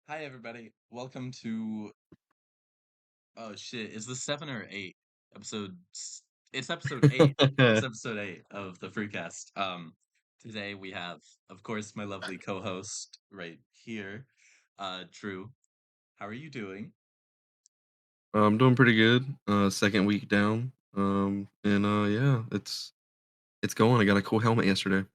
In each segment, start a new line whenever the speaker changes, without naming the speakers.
Hi everybody. Welcome to oh shit, is this 7 or 8 episode? It's episode 8. It's episode 8 of the FrewCast. Today we have, of course, my lovely co-host right here, Drew. How are you doing?
I'm doing pretty good. Second week down. And yeah, it's going. I got a cool helmet yesterday.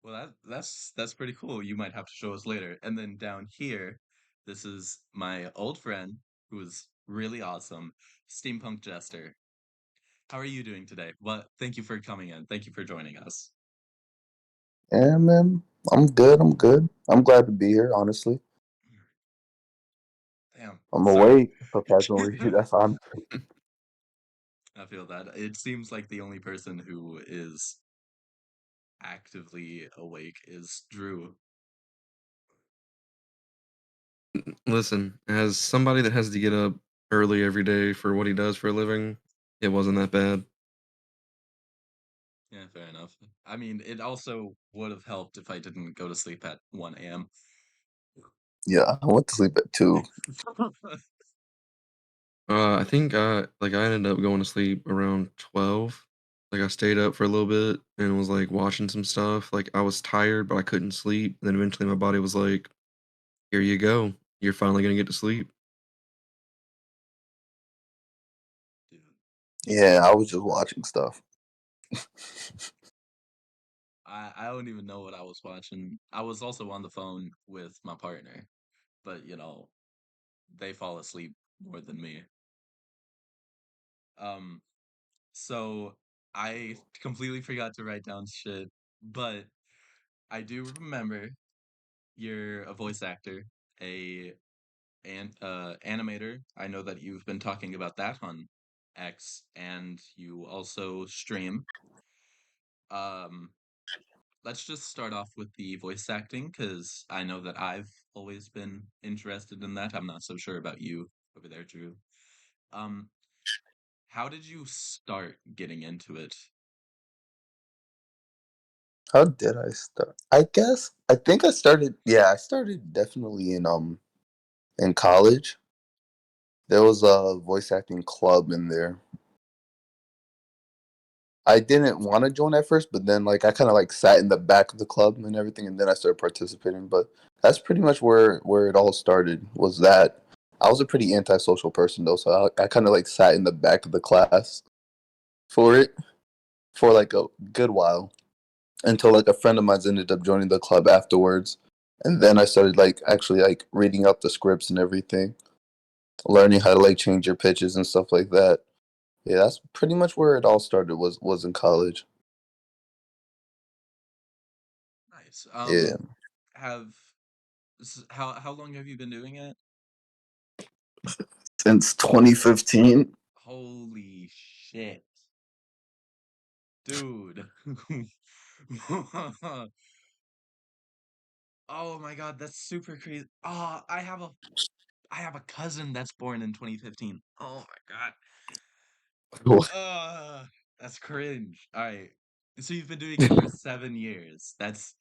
Well, that's pretty cool. You might have to show us later. And then down here, this is my old friend who is really awesome, Steampunk Jester. How are you doing today? Well, thank you for coming in. Thank you for joining us.
Yeah, man. I'm good. I'm good. I'm glad to be here, honestly.
Damn,
I'm
sorry.
awake. Surprisingly, that's on.
I feel that. It seems like the only person who is actively awake is Drew.
Listen, as somebody that has to get up early every day for what he does for a living, it wasn't that bad.
Yeah, fair enough. I mean, it also would have helped if I didn't go to sleep at 1 a.m.
Yeah, I went to sleep at 2.
I think I ended up going to sleep around 12. Like I stayed up for a little bit and was like watching some stuff. Like I was tired, but I couldn't sleep. Then eventually my body was like, "Here you go. You're finally gonna get to sleep."
Dude,
Yeah, I was just watching stuff.
I don't even know what I was watching. I was also on the phone with my partner, but they fall asleep more than me. Um, so I completely forgot to write down shit, but I do remember you're a voice actor, a animator. I know that you've been talking about that on X, and you also stream. Um, let's just start off with the voice acting, because I know that I've always been interested in that. I'm not so sure about you over there, Drew. Um, how did you start getting into it?
How did I start? I think I started. Yeah, I started definitely in college. There was a voice acting club in there. I didn't want to join at first, but then like I kind of like sat in the back of the club and everything, and then I started participating. But that's pretty much where it all started. Was that I was a pretty antisocial person though, so I kind of like sat in the back of the class for it for like a good while until like a friend of mine ended up joining the club afterwards, and then I started like actually like reading up the scripts and everything, learning how to like change your pitches and stuff like that. Yeah, that's pretty much where it all started. Was in college.
Nice.
Yeah.
Have how long have you been doing it?
Since 2015.
Holy shit, dude. Oh my God, that's super crazy. Oh, I have a cousin that's born in 2015. Oh my God. That's cringe. All right. So you've been doing it for 7 years. That's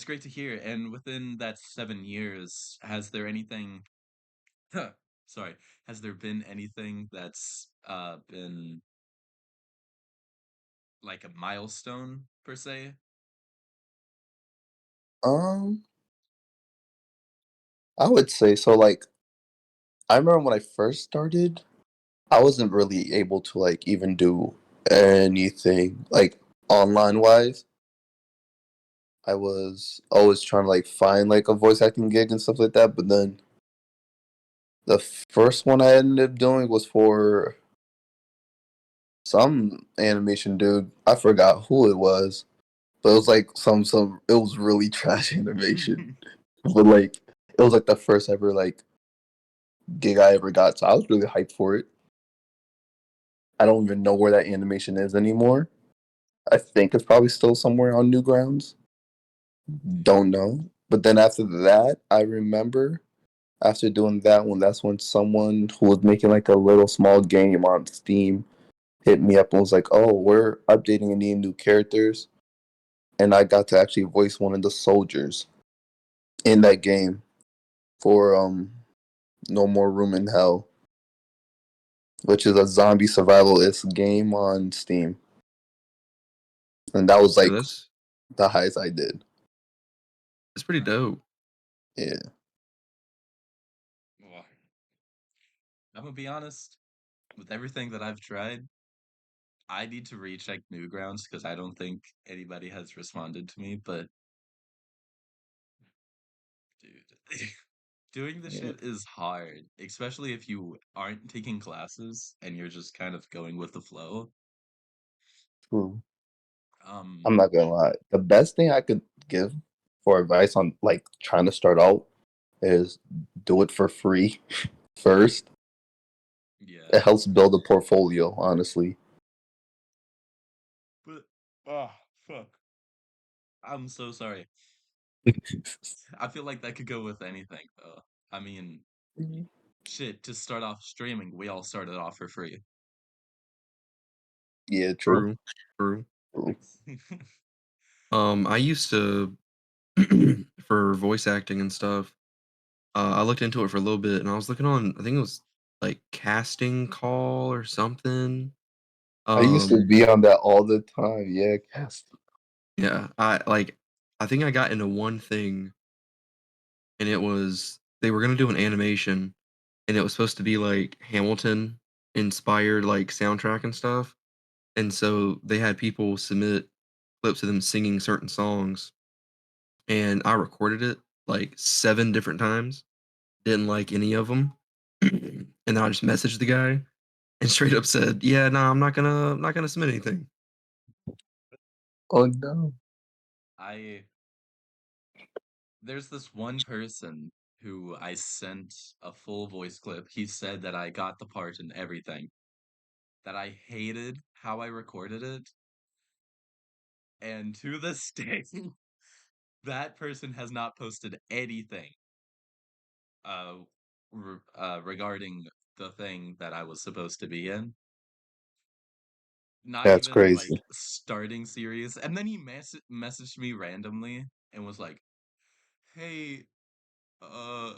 great to hear. And within that 7 years, has there anything sorry, has there been anything that's been like a milestone per se?
um, I would say so. Like, I remember when I first started, I wasn't really able to like even do anything like online wise. I was always trying to like find like a voice acting gig and stuff like that. But then the first one I ended up doing was for some animation dude. I forgot who it was, but it was like some. It was really trash animation, but like it was like the first ever like gig I ever got, so I was really hyped for it. I don't even know where that animation is anymore. I think it's probably still somewhere on Newgrounds. Don't know. But then after that, I remember after doing that one, that's when someone who was making like a little small game on Steam hit me up and was like, "Oh, we're updating and needing new characters," and I got to actually voice one of the soldiers. in that game for No More Room in Hell, which is a zombie survivalist game on Steam, and that was
So
like
that's
the highest I did.
pretty dope.
Yeah.
Well, I'm gonna be honest, with everything that I've tried, I need to recheck Newgrounds because I don't think anybody has responded to me, but dude, doing the
Yeah.
shit is hard, especially if you aren't taking classes and you're just kind of going with the flow.
True.
Um,
I'm not gonna lie. The best thing I could give for advice on like trying to start out is do it for free first.
yeah,
It helps build a portfolio, honestly.
but fuck. I'm so sorry. I feel like that could go with anything, though. I mean, shit, to start off streaming, we all started off for free.
Yeah, true.
True. True.
True.
I used to for voice acting and stuff. I looked into it for a little bit, and I was looking on. I think it was like casting call or something.
I used to
Um,
be on that all the time. Yeah, cast.
yeah, I like. I think I got into one thing, and it was they were gonna do an animation, and it was supposed to be like Hamilton inspired, like soundtrack and stuff. And so they had people submit clips of them singing certain songs, and I recorded it like 7 different times. Didn't like any of them, and then I just messaged the guy and straight up said, "Yeah, no, I'm not gonna submit anything."
Oh no.
I There's this one person who I sent a full voice clip. He said that I got the part and everything, that I hated how I recorded it, and to this day, that person has not posted anything uh, regarding the thing that I was supposed to be in. Not
That's
even like
crazy.
starting series. And then he messaged me randomly and was like, "Hey, uh,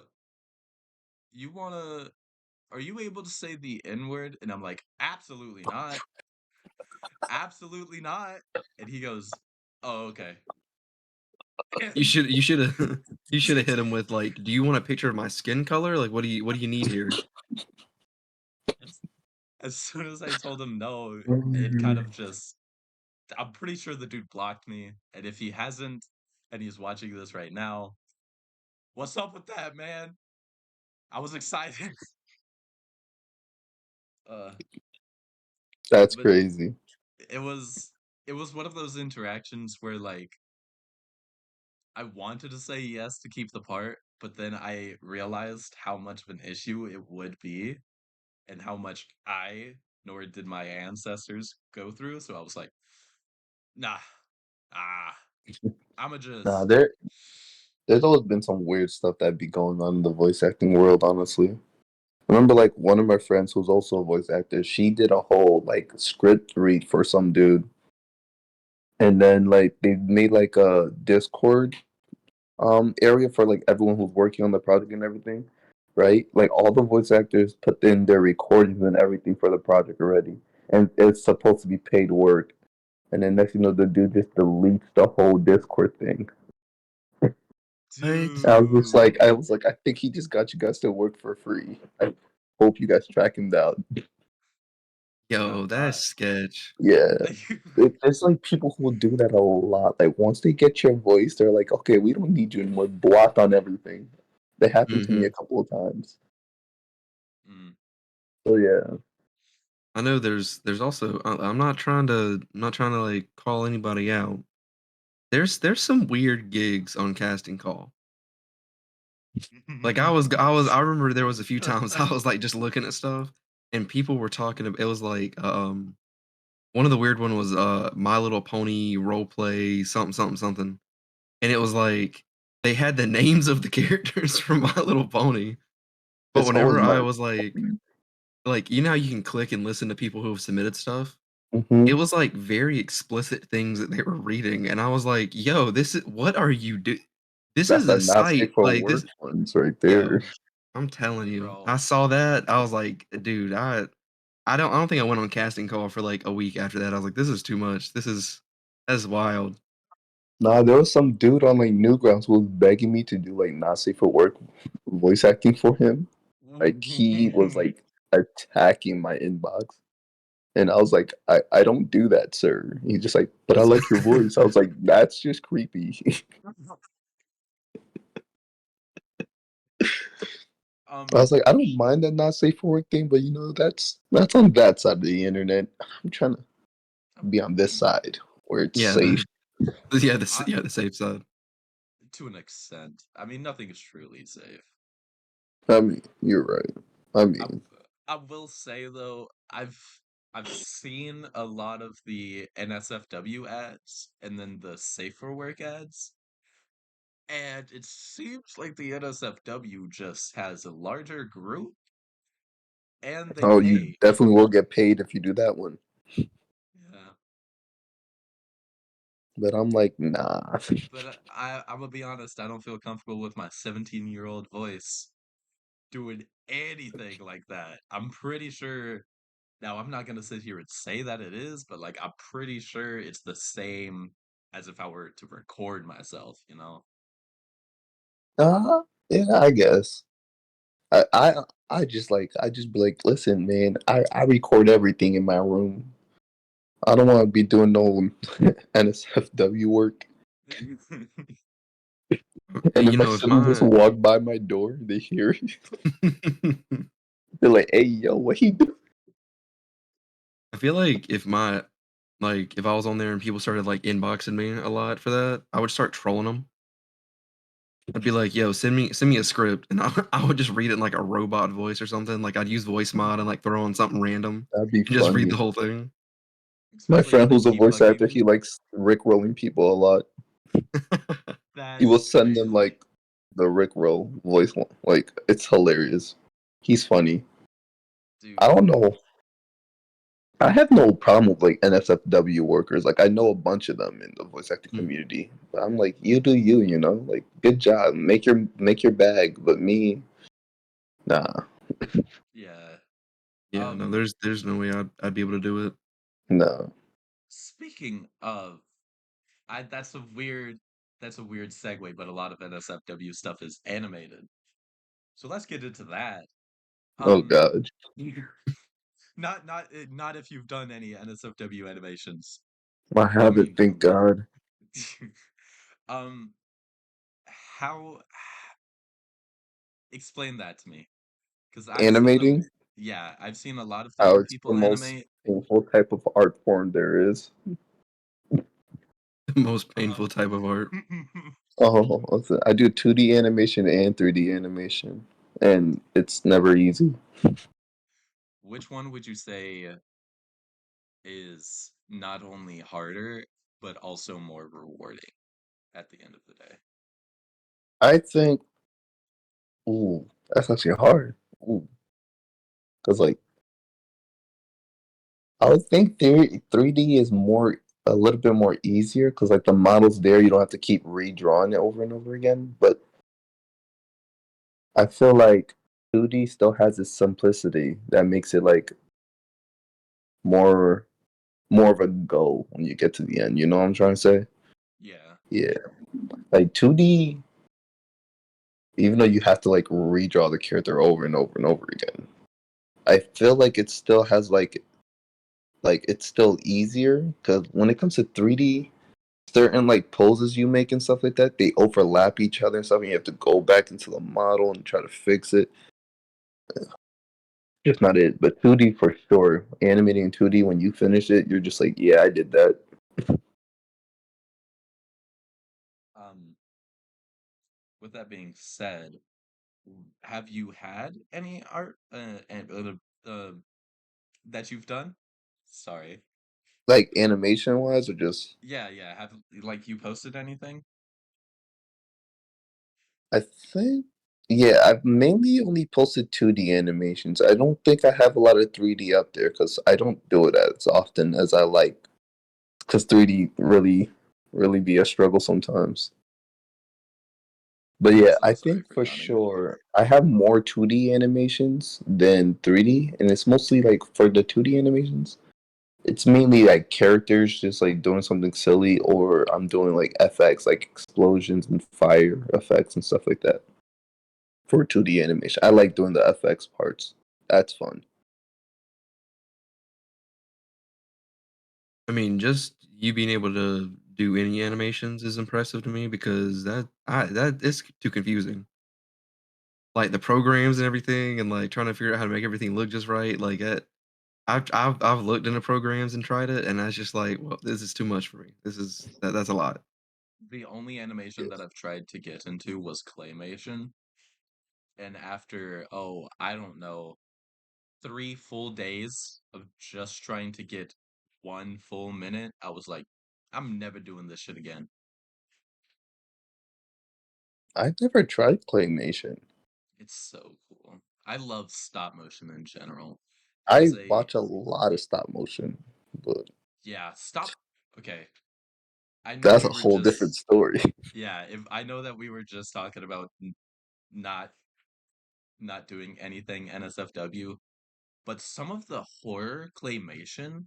you wanna are you able to say the N word?" And I'm like, "Absolutely not. Absolutely not." And he goes, "Oh, okay."
You
And
should you should have you should have hit him with like, "Do you want a picture of my skin color? Like, what do you need here?"
as, as soon as I told him no, it kind
Mhm.
of just I'm pretty sure the dude blocked me. And if he hasn't and he's watching this right now, what's up with that, man? I was excited. Uh,
That's
but
crazy.
it was it was one of those interactions where like I wanted to say yes to keep the part, but then I realized how much of an issue it would be and how much I nor did my ancestors go through. So I was like, nah, ah, I'ma
Nah,
just
there's always been some weird stuff that be going on in the voice acting world, honestly. I remember like one of my friends who's also a voice actor, she did a whole like script read for some dude. And then like they made like a Discord area for like everyone who's working on the project and everything. Right? Like all the voice actors put in their recordings and everything for the project already. And it's supposed to be paid work. And then next you know the dude just deletes the whole Discord thing.
What?
I
dude.
was like, I think he just got you guys to work for free. I hope you guys track him down.
No,
Yo, that's sketch.
Yeah, it's like people who do that a lot. Like once they get your voice, they're like, okay, we don't need you anymore. Block on everything. That happened to me a
Mhm.
couple of times.
mm,
So yeah,
I know there's also I'm not trying to like call anybody out. There's some weird gigs on casting call. Like I remember there was a few times I was like just looking at stuff and people were talking about it was like one of the weird one was My Little Pony role play something something something. And it was like they had the names of the characters from My Little Pony. But
it's always
whenever I
my.
was like you know how you can click and listen to people who have submitted stuff? It
Hmm.
was like very explicit things that they were reading and I was like, "Yo, this is what are you doing?" This
That's
is
a
a
not safe
site,
for
like,
work
this
ones right there.
yo, I'm telling you.
Bro,
I saw that, I was like, "Dude, I don't think I went on casting call for, like, a week after that. I was like, "This is too much. That's wild."
Nah, there was some dude on like Newgrounds who was begging me to do like not safe for work voice acting for him. Like he was like attacking my inbox. And I was like, I don't do that, sir. He's just like, but I
That's
like your voice. I was like, that's just creepy. I
um
was like, I don't mind that not safe for work thing, but you know, that's on that side of the internet. I'm trying to be on this side where it's
yeah,
safe.
I,
the safe side.
to an extent. I mean, nothing is truly safe.
I mean, you're right. I
I,
mean,
I will say though, I've seen a lot of the NSFW ads and then the safer work ads, and it seems like the NSFW just has a larger group and they
oh, you
pay.
definitely will get paid if you do that one.
Yeah.
But I'm like, nah.
But I'm gonna be honest, I don't feel comfortable with my 17-year-old voice doing anything like that. I'm pretty sure. Now, I'm not gonna sit here and say that it is, but like I'm pretty sure it's the same as if I were to record myself, you know?
Yeah, I guess. I, I I just be like, listen, man, I record everything in my room. I don't want to be doing no NSFW work. And if
You
my
know, if
siblings just
my
walk by my door, they hear it. They're like, "Hey, yo, what he do?"
I feel like if I was on there and people started, like, inboxing me a lot for that, I would start trolling them. 'Em. I'd be like, "Yo, send me a script," and I would just read it in, like, a robot voice or something, like, I'd use voice mod and, like, throw on something random
That'd be
and just read the
funny.
whole thing.
My
Especially if
friend
they
who's a
keep
voice
bugging
actor,
you.
he likes rickrolling people a lot. He will
That's
send them
crazy.
like the rickroll voice one. Like it's hilarious. He's funny. I
Dude.
don't know. I have no problem with like NSFW workers. Like I know a bunch of them in the voice acting
Mm,
community. But I'm like, you do you, you know? Like good job. Make your bag. But me, nah,
Yeah.
yeah, no,
Um,
there's no way I'd be able to do it.
no.
speaking of, I that's a weird segue, but a lot of NSFW stuff is animated. So let's get into that.
Oh
Um,
god.
not if you've done any NSFW animations.
I
I
haven't,
mean,
thank God.
um, how explain that to me? Because
Animating?
yeah, I've seen a lot of
Oh,
different
it's the
people
most
animate.
painful type of art form there is.
The most
Uh,
painful type of art.
Oh, I do 2D animation and 3D animation, and it's never easy.
which one would you say is not only harder, but also more rewarding at the end of the day?
I think, ooh, that's actually hard. Ooh, because like I would think 3D is more a little bit more easier because like the models there, you don't have to keep redrawing it over and over again. But I feel like 2D still has its simplicity that makes it like more more of a go when you get to the end. You know what I'm trying to say?
Yeah.
Yeah, like 2D, even though you have to like redraw the character over and over and over again, I feel like it still has like it's still easier because when it comes to 3D, certain like poses you make and stuff like that, they overlap each other and stuff, and you have to go back into the model and try to fix it. Just not it, but 2D for sure. Animating in 2D, when you finish it, you're just like, yeah, I did that.
Um, with that being said, have you had any art that you've done? Sorry.
Like animation wise, or just
Yeah, yeah. Have like you posted anything?
I think, yeah, I've mainly only posted 2D animations. I don't think I have a lot of 3D up there because I don't do it as often as I like. Because 3D really be a struggle sometimes. But
I'm
yeah,
so
I
sorry
think
for
for
yawning.
sure I have more 2D animations than 3D, and it's mostly like for the 2D animations, it's mainly like characters just like doing something silly, or I'm doing like FX, like explosions and fire effects and stuff like that for 2D animation. I like doing the FX parts. That's fun.
I mean, just you being able to do any animations is impressive to me because that is too confusing. Like the programs and everything, and like trying to figure out how to make everything look just right. Like that, I've looked into programs and tried it, and that's just like, well, this is too much for me. That's a lot.
The only animation that I've tried to get into was claymation, and after, oh, I don't know, 3 full days of just trying to get 1 full minute, I was like, I'm never doing this shit again.
I've never tried claymation.
It's so cool. I love stop motion in general.
I
There's a,
watch a lot of stop motion, but
yeah, stop. Okay, I know
that's
we
a
were
whole different
just,
story.
yeah, if I know that we were just talking about not not doing anything NSFW, but some of the horror claymation,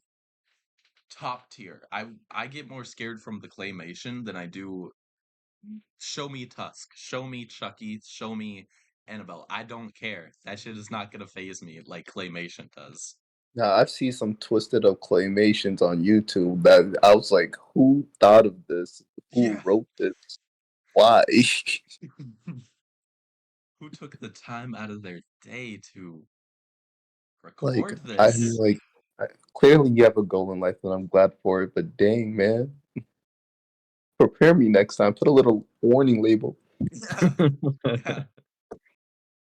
top tier. I get more scared from the claymation than I do. Show me Tusk, show me Chucky, show me Annabelle. I don't care. That shit is not gonna phase me like claymation does.
Now I've seen some twisted up claymations on YouTube that I was like, who thought of this? Who
Yeah.
wrote this? Why?
Who took the time out of their day to
Like,
record
I mean,
this?
like, clearly you have a goal in life, and I'm glad for it. But dang, man, prepare me next time. Put a little warning label.
Yeah. Yeah.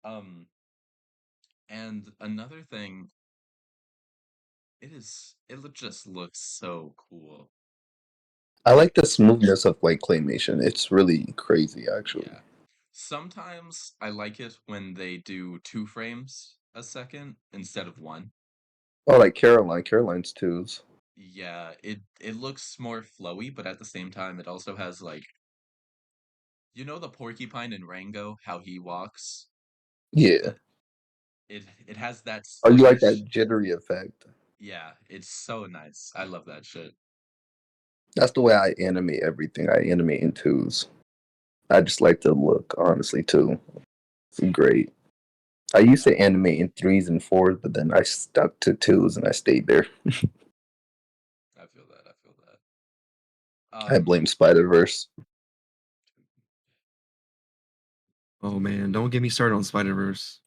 Um, and another thing, just looks so cool.
I like
Like,
the smoothness of like claymation. It's really crazy, actually.
yeah. Sometimes I like it when they do 2 frames a second instead of one.
Oh, like Caroline, Caroline's twos.
Yeah, it looks more flowy, but at the same time, it also has like, you know, the porcupine in Rango, how he walks.
Yeah.
That it has that
Oh, you like that
sluggish.
jittery effect?
Yeah, it's so nice. I love that shit.
That's the way I animate everything. I animate in twos. I just like the look, honestly, too. It's great. I used to animate in threes and fours, but then I stuck to twos and I stayed there.
I feel that. I feel that.
I blame Spider Verse.
Oh man, don't get me started on Spider Verse.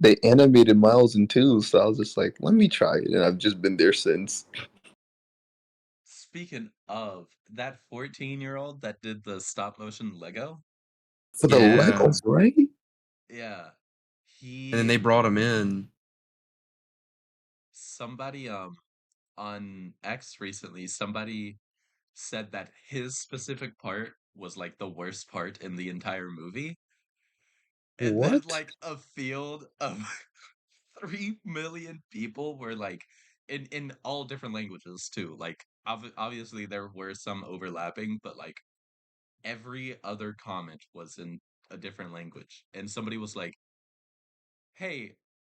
They animated Miles in twos, so I was just like, let me try it, and I've just been there since.
Speaking of that 14-year-old that did the stop motion Lego,
For the
Yeah,
Legos, right?
yeah,
and then
he
they brought him in.
somebody on X recently, somebody said that his specific part was like the worst part in the entire movie. And then
What?
like a field of 3 million people were like in all different languages too. Like obviously there were some overlapping, but like every other comment was in a different language. And somebody was like, "Hey,"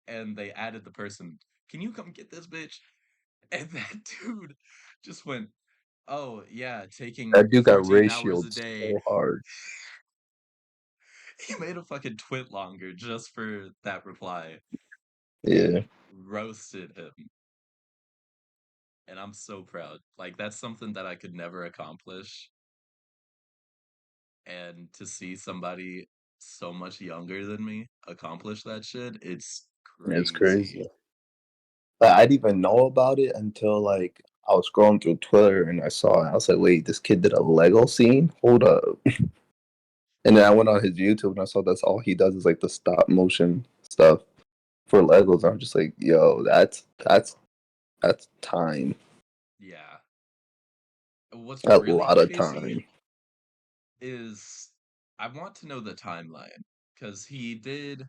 and they added the person, "Can you come get this bitch?" And that dude just went, "Oh, yeah, taking
That dude got
14 hours a
ratioed
day."
so hard.
He made a fucking twit longer just for that reply
Yeah,
and roasted him. And I'm so proud. Like, that's something that I could never accomplish. And to see somebody so much younger than me accomplish that shit, it's
it's
crazy.
crazy. Like, I didn't even know about it until like I was scrolling through Twitter and I saw it. I was like, wait, this kid did a Lego scene? Hold up. And then I went on his YouTube and I saw that's all he does is like the stop motion stuff for Legos. I'm just like, yo, that's time.
Yeah. What's
A
really
lot of
crazy
time.
is I want to know the timeline because he did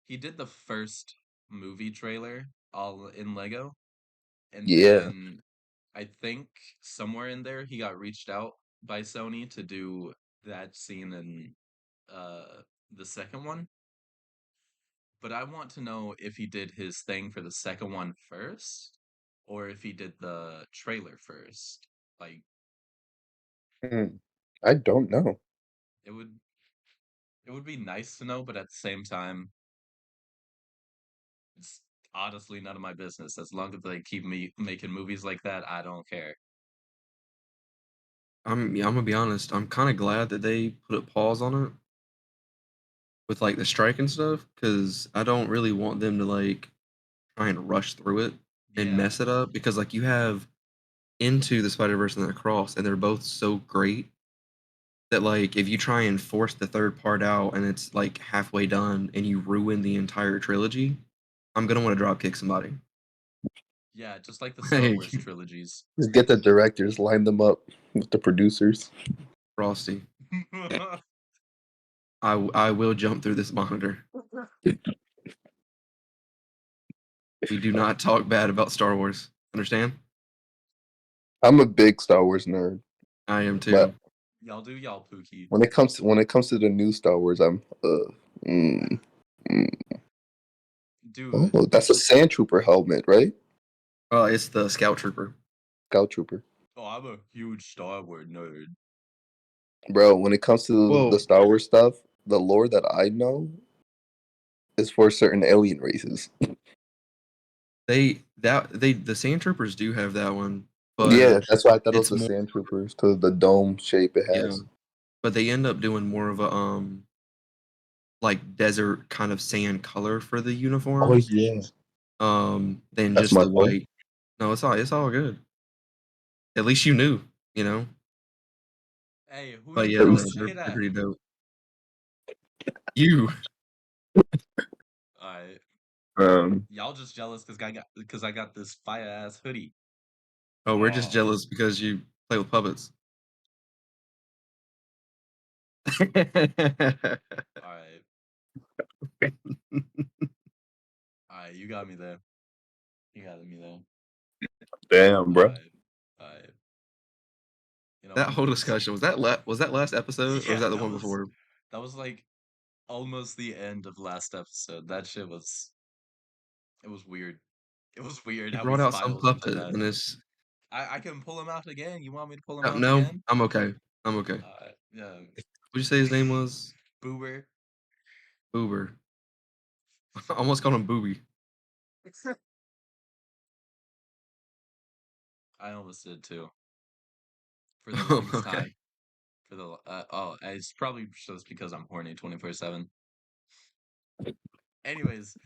the first movie trailer all in Lego, and
Yeah.
then I think somewhere in there he got reached out by Sony to do that scene in the second one, but I want to know if he did his thing for the second one first, or if he did the trailer first. Like
Hmm. I don't know.
it would it would be nice to know, but at the same time, it's honestly none of my business. As long as they keep me making movies like that, I don't care.
I'm gonna be honest. I'm kind of glad that they put a pause on it with like the strike and stuff, because I don't really want them to like try and rush through it and
Yeah,
mess it up. Because like you have Into the Spider Verse and Across, and they're both so great that like if you try and force the third part out and it's like halfway done and you ruin the entire trilogy, I'm gonna want to drop kick somebody.
yeah, just like the Star
Like
Wars trilogies.
Just get the directors, line them up with the producers.
Frosty, I will jump through this monitor. We do not talk bad about Star Wars. Understand?
I'm a big Star Wars nerd,
I am
but
too.
Y'all do y'all, Pookie.
when it comes to the new Star Wars, I'm mm, mm.
Dude,
Oh, that's a Sand Trooper helmet, right?
It's the Scout Trooper.
Scout Trooper,
oh, I'm a huge Star Wars nerd.
bro. When it comes to the
Well,
Star Wars stuff, the lore that I know is for certain alien races.
the Sand Troopers do have that one,
Yeah,
but
that's why I thought it was
it's
the
more
Sand Troopers because of the dome shape it
yeah.
has.
But they end up doing more of a like desert kind of sand color for the
Oh
uniforms
yeah,
than
that's
just
my
the
point.
white. No, it's all good. At least you knew, you know.
Hey, who
But
did
yeah,
y'all
no,
say
they're
that?
pretty dope. You
Alright,
Um,
y'all just jealous because I got this fire ass hoodie.
oh, we're just
Oh,
jealous because you play with puppets.
alright, alright, you got me there. You got me there.
damn, bro.
Alright, alright. You know,
That
I'm
whole
pissed.
discussion was that last episode or was
Yeah,
that the one before?
that was like almost the end of last episode. That shit was it was weird. It was weird
You
how we
brought out some
spiraled into
puppet
that.
and it's
I can pull him out again. You want me to pull him out
no,
again?
I'm okay. I'm okay.
Yeah,
What'd you say his name was?
Boober.
Boober. I almost called him Booby.
I almost did too. For the
Oh,
longest
okay.
time. For the it's probably just because I'm horny 24/7. Anyways,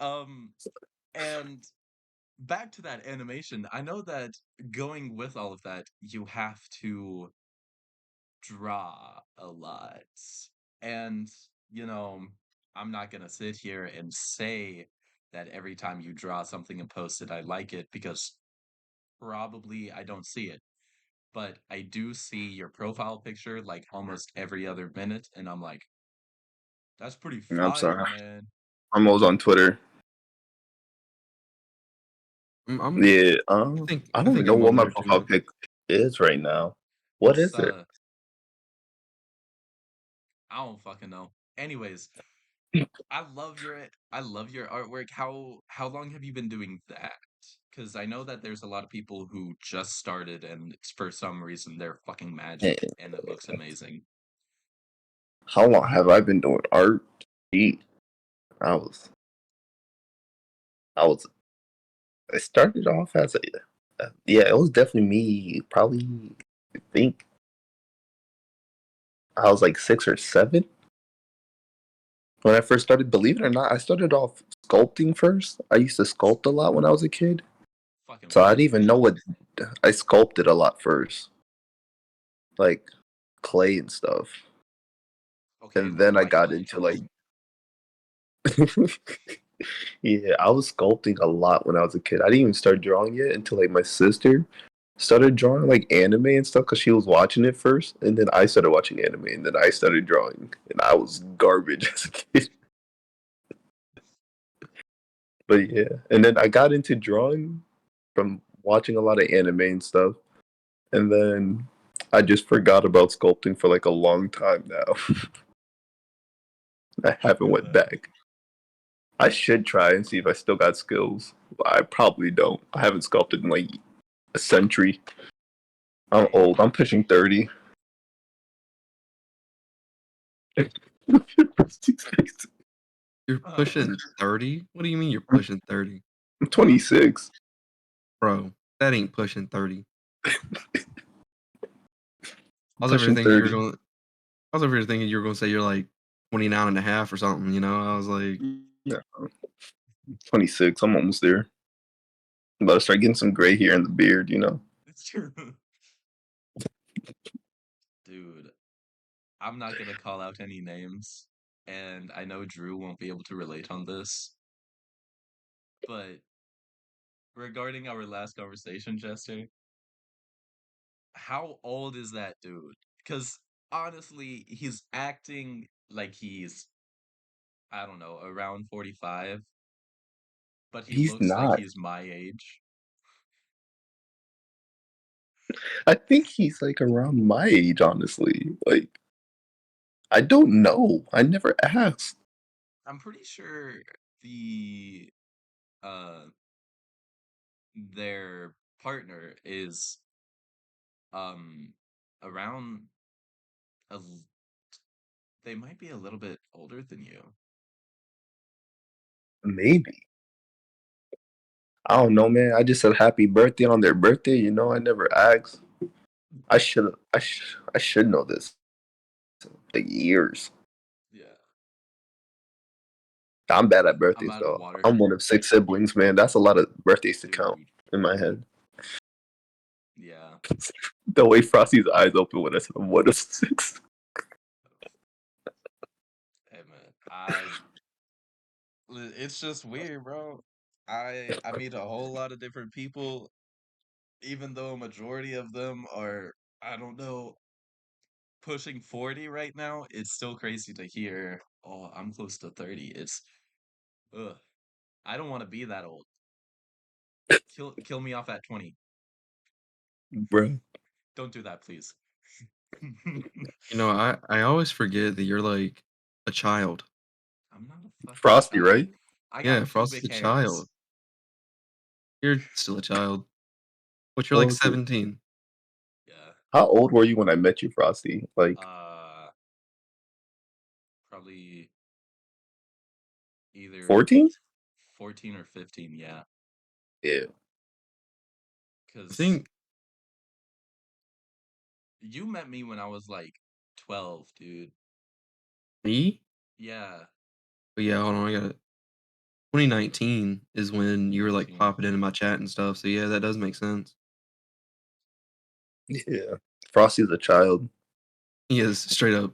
um, and back to that animation. I know that going with all of that, you have to draw a lot, and you know, I'm not gonna sit here and say that every time you draw something and post it, I like it because probably I don't see it. But I do see your profile picture like almost every other minute, and I'm like, that's pretty
I'm
fire,
sorry.
man.
I'm always on Twitter.
I'm
Yeah, I
I
don't even
think
know
I'm
what
on
my
there
profile
too.
pic is right now. What
It's
is it?
I don't fucking know. Anyways, I love your artwork. How long have you been doing that? Because I know that there's a lot of people who just started and for some reason they're fucking
Eh,
magic and it looks amazing.
How long have I been doing art? Gee, I was, I was, I started off as yeah, it was definitely me. Probably, I think I was like 6 or 7 when I first started. Believe it or not, I started off sculpting first. I used to sculpt a lot when I was a kid,
Fucking
so I didn't
what?
even know what I sculpted a lot first, like clay and stuff.
Okay,
And then I
like
got
what?
into like yeah, I was sculpting a lot when I was a kid. I didn't even start drawing yet until like my sister started drawing like anime and stuff because she was watching it first, and then I started watching anime, and then I started drawing, and I was garbage as a kid. But yeah, and then I got into drawing from watching a lot of anime and stuff, and then I just forgot about sculpting for like a long time now. I
I
haven't
feel
went
that.
back. I should try and see if I still got skills. But I probably don't. I haven't sculpted in like a century. I'm
Dang.
old. I'm pushing 30.
You're
Uh,
pushing 30? What do you mean you're pushing 30?
I'm 26.
Bro, that ain't pushing 30. I
I'm
was over here
pushing
thinking you were
30.
going I was over here thinking you were gonna say you're like 29 and a half or something, you know? I was like,
Yeah, 26. I'm almost there. I'm about to start getting some gray hair in the beard, you know?
it's true. Dude, I'm not gonna call out any names, and I know Drew won't be able to relate on this, but regarding our last conversation, Jester, how old is that dude? Because honestly, he's acting like he's, I don't know, around 45, but he
He's
looks like
not.
he's my age.
I think he's like around my age, honestly. Like, I don't know. I never asked.
I'm pretty sure the uh their partner is um around a l- they might be a little bit older than you.
Maybe. I don't know, man. I just said happy birthday on their birthday. You know, I never asked. I should know this. Like years.
Yeah.
I'm bad at
I'm
birthdays
out of
though.
water.
I'm one of 6 siblings, man. That's a lot of birthdays to count
Dude.
in my head.
Yeah.
The way Frosty's eyes open when I said I'm one of six.
Hey man, it's just weird, bro. I meet a whole lot of different people, even though a majority of them are, I don't know, pushing 40 right now. It's still crazy to hear, oh, I'm close to 30. It's ugh. I don't want to be that old. Kill me off at 20.
Bro.
Don't do that, please.
you know, I always forget that you're like a child.
I'm not a fucking
Frosty, right?
child. I got
Yeah, Frosty's
pubic
a child.
hairs.
You're still a child. But you're like
Well, okay.
17.
Yeah.
How old were you when I met you, Frosty? Like
Uh, Probably either
14?
14 or 15, yeah.
Yeah.
I
Because
think
you met me when I was like 12, dude.
me?
Yeah,
But yeah, hold on, I got it. 2019 is when you were like
19.
popping into my chat and stuff. So yeah, that does make sense.
Yeah. Frosty's a child.
He is straight up.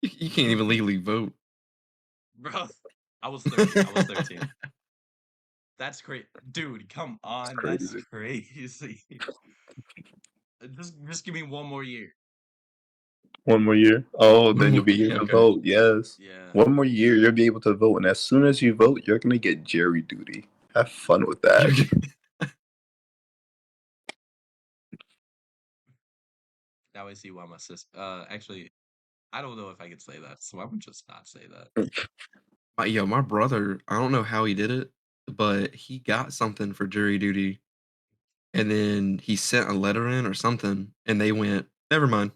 You can't even legally vote.
Bro, I was 13. I was 13. That's great. Dude, come
It's
on. That's
crazy.
crazy. Just give me one more year.
One more year. Oh,
One
then you'll
more,
be able
yeah,
to
okay.
vote. Yes.
Yeah.
One more year, you'll be able to vote. And as soon as you vote, you're going to get jury duty. Have fun with
You're
that.
Now I see why my sister. Actually, I don't know if I could say that, so I would just not say that.
my brother, I don't know how he did it, but he got something for jury duty, and then he sent a letter in or something, and they went, never mind.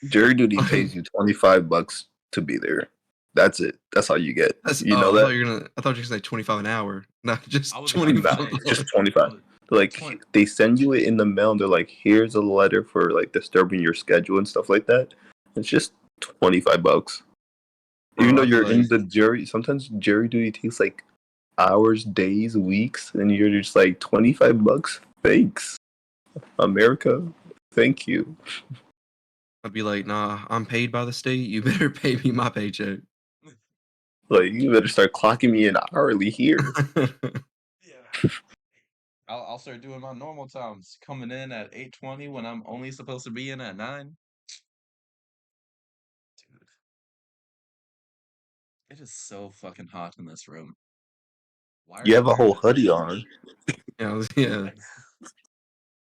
Jury duty pays
Like,
you $25 to be there. That's it. That's all you get.
that's
You know
oh,
that?
I thought you were gonna say 25 an hour, not
I
just
was about to
25
Nah,
say,
just
bucks.
I
25.
was
Like
20.
they send you it in the mail. And they're like, "Here's a letter for like disturbing your schedule and stuff like that." It's just $25. Even
Bro,
though
I'd be
you're in
like,
the jury, sometimes jury duty takes like hours, days, weeks, and you're just like $25. Thanks, America. Thank you.
nah, I'm paid by the state. You better pay me my paycheck.
Like you better start clocking me in hourly here.
Yeah. I'll start doing my normal times, coming in at 8:20 when I'm only supposed to be in at 9. Dude, it is so fucking hot in this room. Why are
You
you
have a
wearing
whole
a
hoodie
t-shirt?
on.
Yeah.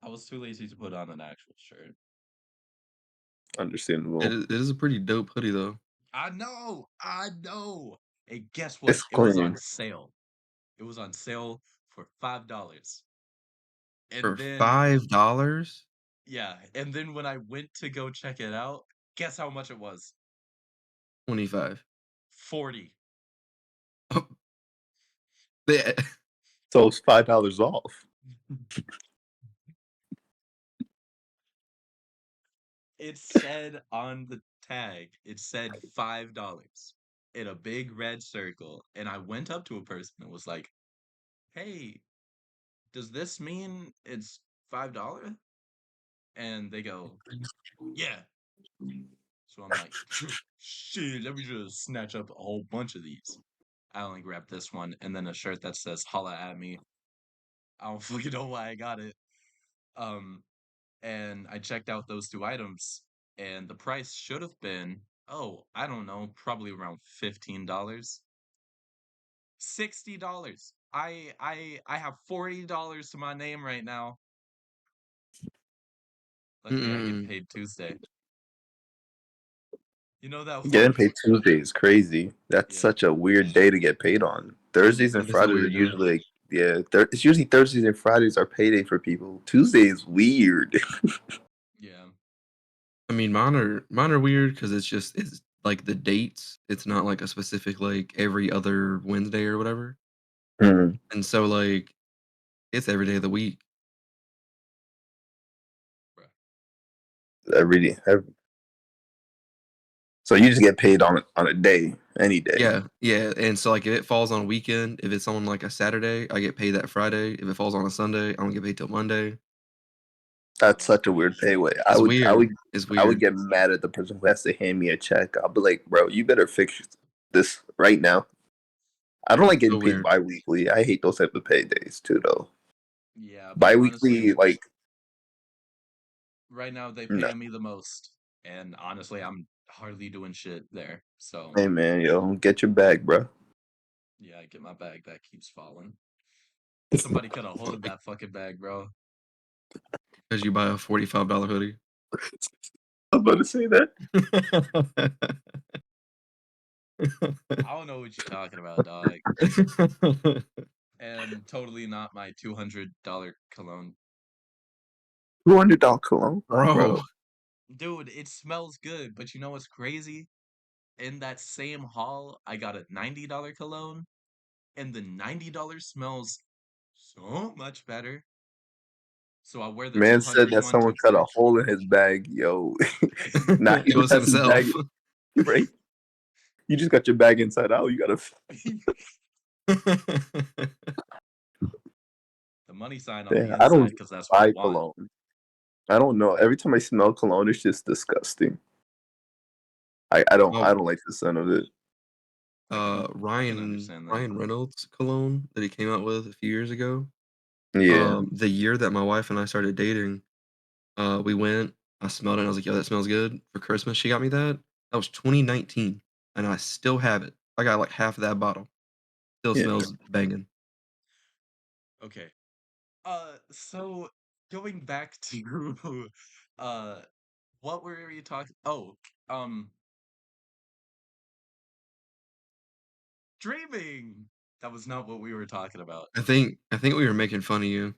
I was too lazy to put on an actual shirt.
Understandable.
It is a pretty dope hoodie though.
I know. Hey, guess what?
It's
It was on
clean.
sale. It was on sale for $5. And
For
then,
$5?
yeah, and then when I went to go check it out, guess how much it was?
25.
40.
Oh, yeah.
So it's $5 off.
It said on the tag, it said $5 in a big red circle. And I went up to a person and was like, hey, does this mean it's $5? And they go, yeah. So I'm like, shit, let me just snatch up a whole bunch of these. I only grabbed this one and then a shirt that says holla at me. I don't fucking know why I got it. Um, and I checked out those two items, and the price should have been, oh, I don't know, probably around $15. $60. I have $40 to my name right now. Luckily I get
Mm-mm.
paid Tuesday. You know that
Getting
one
paid Tuesday is crazy. That's
yeah.
such a weird day to get paid on. Thursdays and
It is a
Fridays are
weird day.
usually like, yeah. It's usually Thursdays and Fridays are payday for people. Tuesday is weird.
Yeah.
I mean, mine are weird because it's like the dates. It's not like a specific like every other Wednesday or whatever.
Mhm.
And so like it's every day of the week.
Bruh.
every So you just get paid on a day, any day.
Yeah. And so like if it falls on a weekend, if it's on like a Saturday, I get paid that Friday. If it falls on a Sunday, I don't get paid till Monday.
Oh,
That's
that's
such a
pretty
weird
shitty.
payway.
It's weird. It's
I would
weird.
get mad at the person who has to hand me a check. I'll be like, bro, you better fix this right now. I don't like
So
getting paid
weird.
bi-weekly. I hate those type of paydays too, though.
Yeah, but
Bi-weekly,
honestly,
like,
right now they
no.
pay me the most. And honestly, I'm hardly doing shit there. So,
Hey, man, yo, get your bag, bro.
yeah, I get my bag that keeps falling. Somebody cut a hole in that fucking bag, bro.
Because you buy a $45 hoodie.
I was about to say that.
I don't know what you're talking about, dog. And totally not my $200 cologne.
$200 cologne,
Bro.
bro.
Dude, it smells good, but you know what's crazy? In that same haul, I got a $90 cologne, and the $90 smells so much better. So I wear the
Man said
200
that
one
someone cut a
Tuesday.
hole in his bag, yo. Not
It
even
was
that's his
himself.
bag, right? You just got your bag inside out. You gotta.
The money sign on the
Damn, I
inside,
don't
because that's what I
buy
want.
cologne. I don't know. Every time I smell cologne, it's just disgusting. I
Oh,
don't like the scent of it.
I can understand that.
Ryan Reynolds cologne that he came out with a few years ago.
Yeah,
The year that my wife and I started dating, we went, I smelled it, and I was like, "Yo, that smells good." For Christmas, she got me that. That was 2019, and I still have it. I got, like, half of that bottle. Still
yeah.
smells banging.
Okay. So going back to uh what were you talking um dreaming. That was not what we were talking about.
I think we were making fun of you.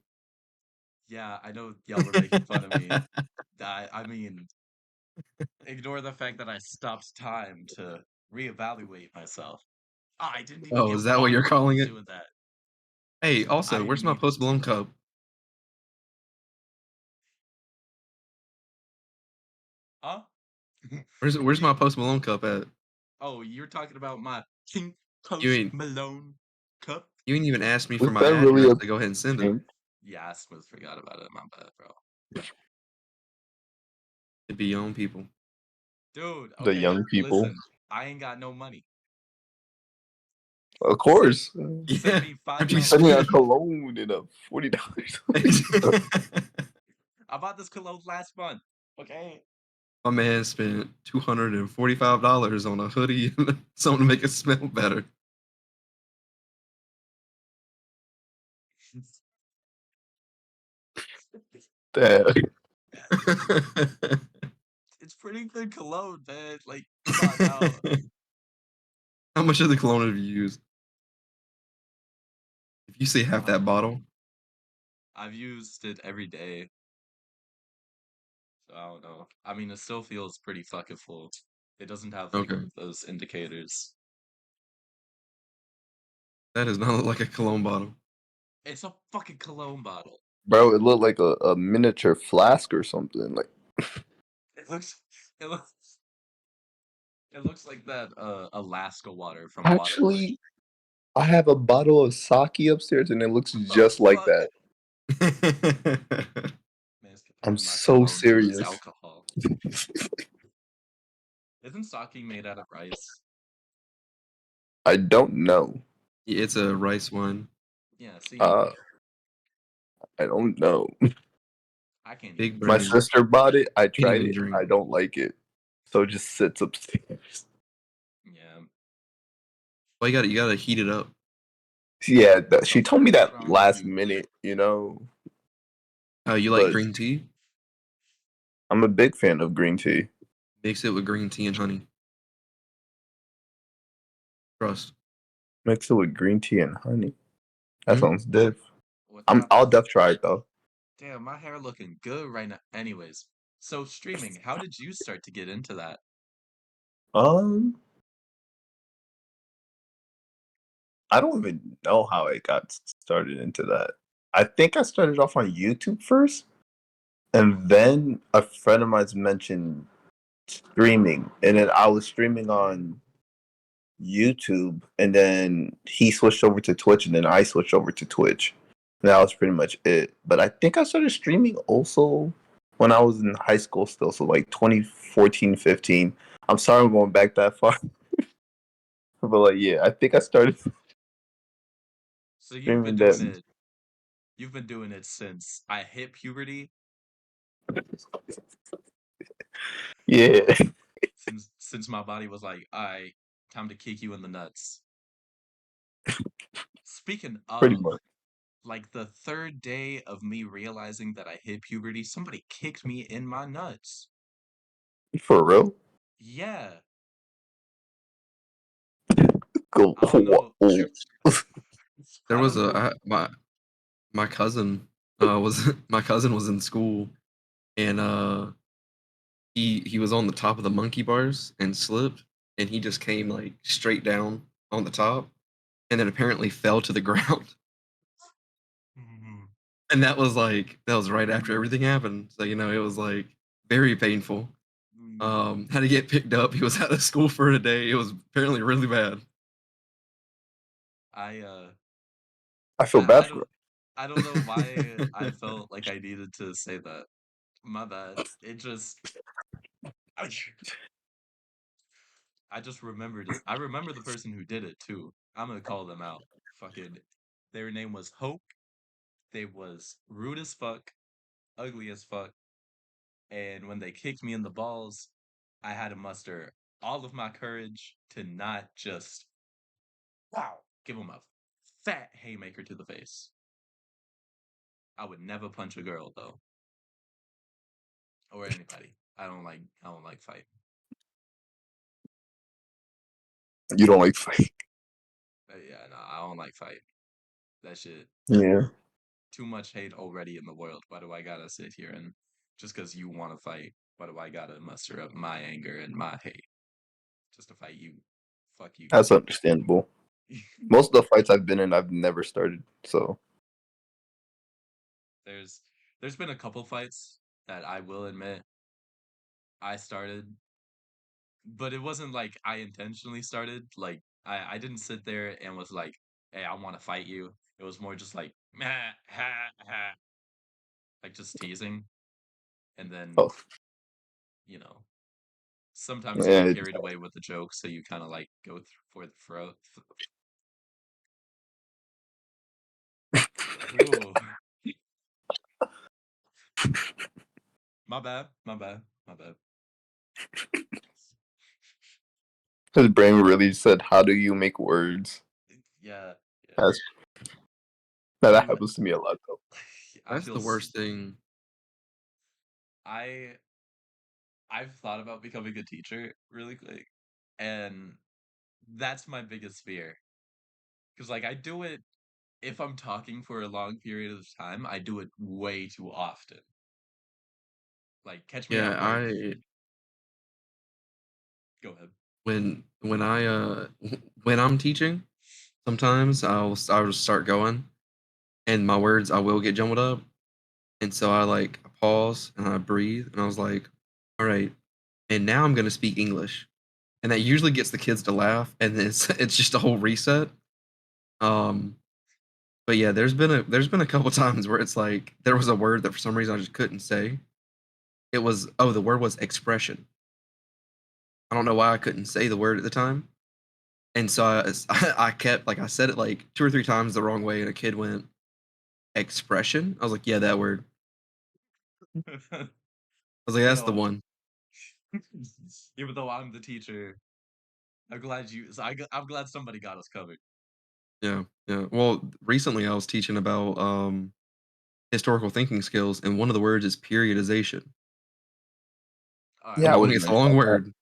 Yeah, I know y'all were making fun of me. I mean, ignore the fact that I stopped time to reevaluate myself. Ah, I didn't even
Oh,
get
is that what you're
water when I
calling
was
it?
doing that.
Hey,
I
also,
didn't
where's my
even
Post Malone cup?
huh?
Where's my Post Malone cup at?
Oh, you're talking about my Pink
You
Post
ain't
Malone cup?
you ain't even asked me for
Was
my
that really
address
a
to go ahead and send it.
thing?
Yeah, I smooth forgot about it. My bad, bro.
It'd be your own people.
Dude,
The
okay,
young people,
listen. I ain't got no money.
of
Send
course.
send
Yeah,
me
aren't you
Spending on
$5.
spending?
cologne and a $40.
I bought this cologne last month. Okay.
My man spent $245 on a hoodie and something to make it smell better.
Damn.
It's pretty good cologne, man. Like, come on now.
How much of the cologne have you used? If you say half that
Um,
bottle,
I've used it every day, so I don't know. I mean, it still feels pretty fucking full. It doesn't have like
okay,
those indicators.
that does not look like a cologne bottle.
It's a fucking cologne bottle.
Bro, it looked like a miniature flask or something. Like,
It looks, it looks, it looks like that Alaska water from Waterboy.
actually, I have a bottle of sake upstairs, and it looks
What the
just like
fuck?
that.
Man, it's
I'm
comparing my
so
cologne to its
serious.
alcohol. Isn't sake made out of rice?
I don't know.
It's a rice wine.
Yeah, see?
Uh, I don't know.
I can't even
Big
My
drink
brain.
sake.
sister bought it. I
Can't
tried
even
it.
drink.
I don't like it, so it just sits upstairs.
Yeah.
Well, you gotta heat it up.
Yeah,
It's a
she told me
fucking
that
strong
last
douche.
minute, you know.
Oh, you like
But
green tea?
I'm a big fan of green tea.
Mix it with green tea and honey. Trust.
Mix it with green tea and honey. That
Hmm?
sounds diff.
Without
I'll def try it though.
damn, my hair looking good right now. Anyways, so streaming, how did you start to get into that?
Um, I don't even know how I got started into that. I think I started off on YouTube first, and then a friend of mine's mentioned streaming, and then I was streaming on YouTube, and then he switched over to Twitch, and then I switched over to Twitch. And that was pretty much it. But I think I started streaming also when I was in high school still, so like 2014, 15. I'm sorry I'm going back that far. But like yeah, I think I started
So you've been
streaming
doing
that.
it. You've been doing it since I hit puberty.
Yeah,
Since my body was like, "I time to kick you in the nuts." Speaking
pretty
of,
much.
like the third day of me realizing that I hit puberty, somebody kicked me in my nuts.
For real?
Yeah,
Go.
I don't know.
There
I
was
don't
a
know.
my cousin was my cousin was in school and he was on the top of the monkey bars and slipped and he just came like straight down on the top and then apparently fell to the ground.
Mhm.
And that was right after everything happened. So it was like very painful.
Mm.
Had to get picked up. He was out of school for a day. It was apparently really bad.
I uh
I feel bad
I
for
don't I don't know why I felt like I needed to say that. My bad. It just I just remembered it. I remember the person who did it too. I'm gonna call them out. Fucking their name was Hope. They was rude as fuck, ugly as fuck, and when they kicked me in the balls, I had to muster all of my courage to not just wow, give them a fat haymaker to the face. I would never punch a girl though, or anybody. I don't like fighting.
you don't like fight.
Yeah, no, I don't like fighting. That shit.
Yeah,
Too much hate already in the world. Why do I gotta sit here and just because you want to fight? Why do I gotta muster up my anger and my hate just to fight you? Fuck you.
that's understandable. Most of the fights I've been in, I've never started. So
there's there's been a couple fights that I will admit I started, but it wasn't like I intentionally started. Like I didn't sit there and was like, "Hey, I want to fight you." It was more just like, "Meh, ha, ha," like just teasing, and then
oh
you know sometimes you
yeah,
get carried away with the joke, so you kind of like go for the throat. Ooh, my bad, my bad, my bad.
his brain really said, "How do you make words?"
Yeah, yeah.
That's Now that
I'm
happens to me a lot though.
I
That's
feel
the worst thing.
I I've thought about becoming a teacher really quick, and that's my biggest fear. Because like I do it if I'm talking for a long period of time, I do it way too often. Like catch me
Yeah,
out like
I
go ahead.
when I when I'm teaching, sometimes I'll just start going, and my words I will get jumbled up, and so I like pause and I breathe, and I was like, all right, and now I'm gonna speak English, and that usually gets the kids to laugh, and then it's just a whole reset. Um, but yeah, there's been a couple times where it's like there was a word that for some reason I just couldn't say. It was the word was expression. I don't know why I couldn't say the word at the time. And so I kept like I said it like 2 or 3 times the wrong way, and a kid went, "Expression?" I was like, "Yeah, that word." I was like,
You
"That's the
know,
one."
even though I'm the teacher, I'm glad you. I'm glad somebody got us covered.
Yeah, yeah. Well, recently I was teaching about, historical thinking skills, and one of the words is periodization.
All
The
Yeah, I
right.
long
would have
it's a
mentioned
long
that.
word.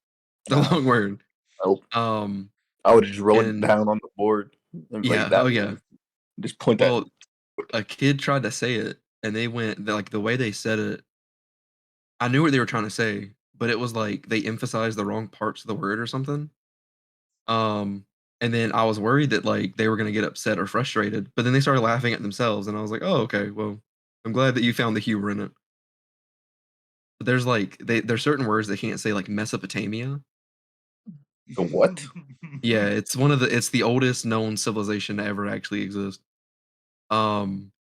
The
Nah,
long word.
nope.
Um,
I would just roll it
and
down on the board and be like
yeah, oh,
that.
yeah.
Just point that.
Well, a kid tried to say it, and they went like, the way they said it, I knew what they were trying to say, but it was like they emphasized the wrong parts of the word or something. Um, and then I was worried that, like, they were gonna get upset or frustrated, but then they started laughing at themselves, and I was like, "Oh, okay, well, I'm glad that you found the humor in it." But there's, like there's certain words they can't say, like Mesopotamia.
The what?
Yeah, it's the oldest known civilization to ever actually exist. Um,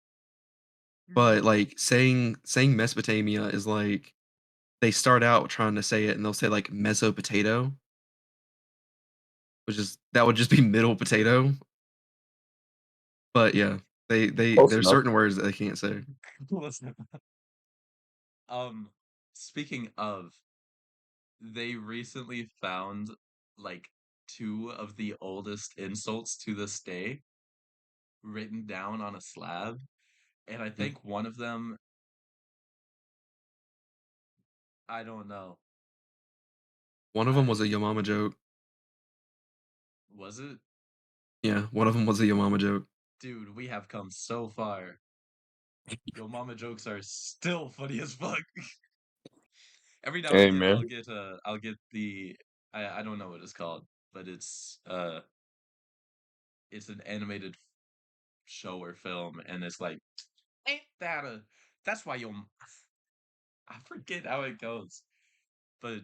but, like, saying Mesopotamia is like they start out trying to say it, and they'll say, like, meso potato, which is that would just be middle potato, but yeah,
Close
there's
enough.
certain words that they can't say.
Listen, um, speaking of, they recently found like two of the oldest insults to this day written down on a slab, and I
Mm.
think one of them, I don't know.
One of them was a yo mama joke.
Was it?
Yeah, one of them was a yo mama joke.
Dude, we have come so far. Yo, mama jokes are still funny as fuck. Every now and
Hey
again,
man.
I'll get the, I don't know what it's called, but it's an animated show or film, and it's like, ain't that a, that's why I forget how it goes, but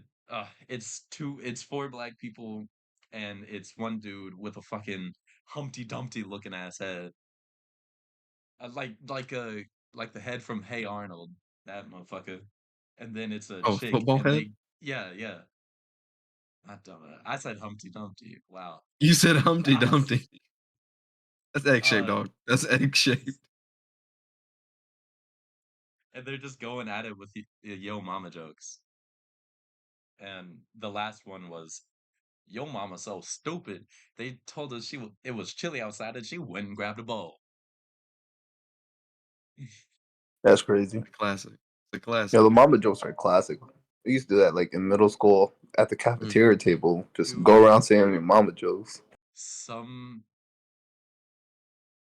it's four black people, and it's one dude with a fucking Humpty Dumpty looking ass head, like the head from Hey Arnold, that motherfucker. And then it's a
Oh,
chick,
football
and
head?
yeah. Not dumb. I said Humpty Dumpty. Wow.
You said Humpty
Ah,
Dumpty. That's egg shaped,
uh,
dog. That's egg shaped.
and they're just going at it with yo mama jokes. And the last one was, yo mama so stupid. They told us it was chilly outside, and she went and grabbed a bowl.
That's crazy.
A classic. It's a
Yeah,
classic.
the mama jokes are classic. We used to do that like in middle school at the
Mm.
cafeteria table. Just
Dude,
go around saying your mama jokes.
some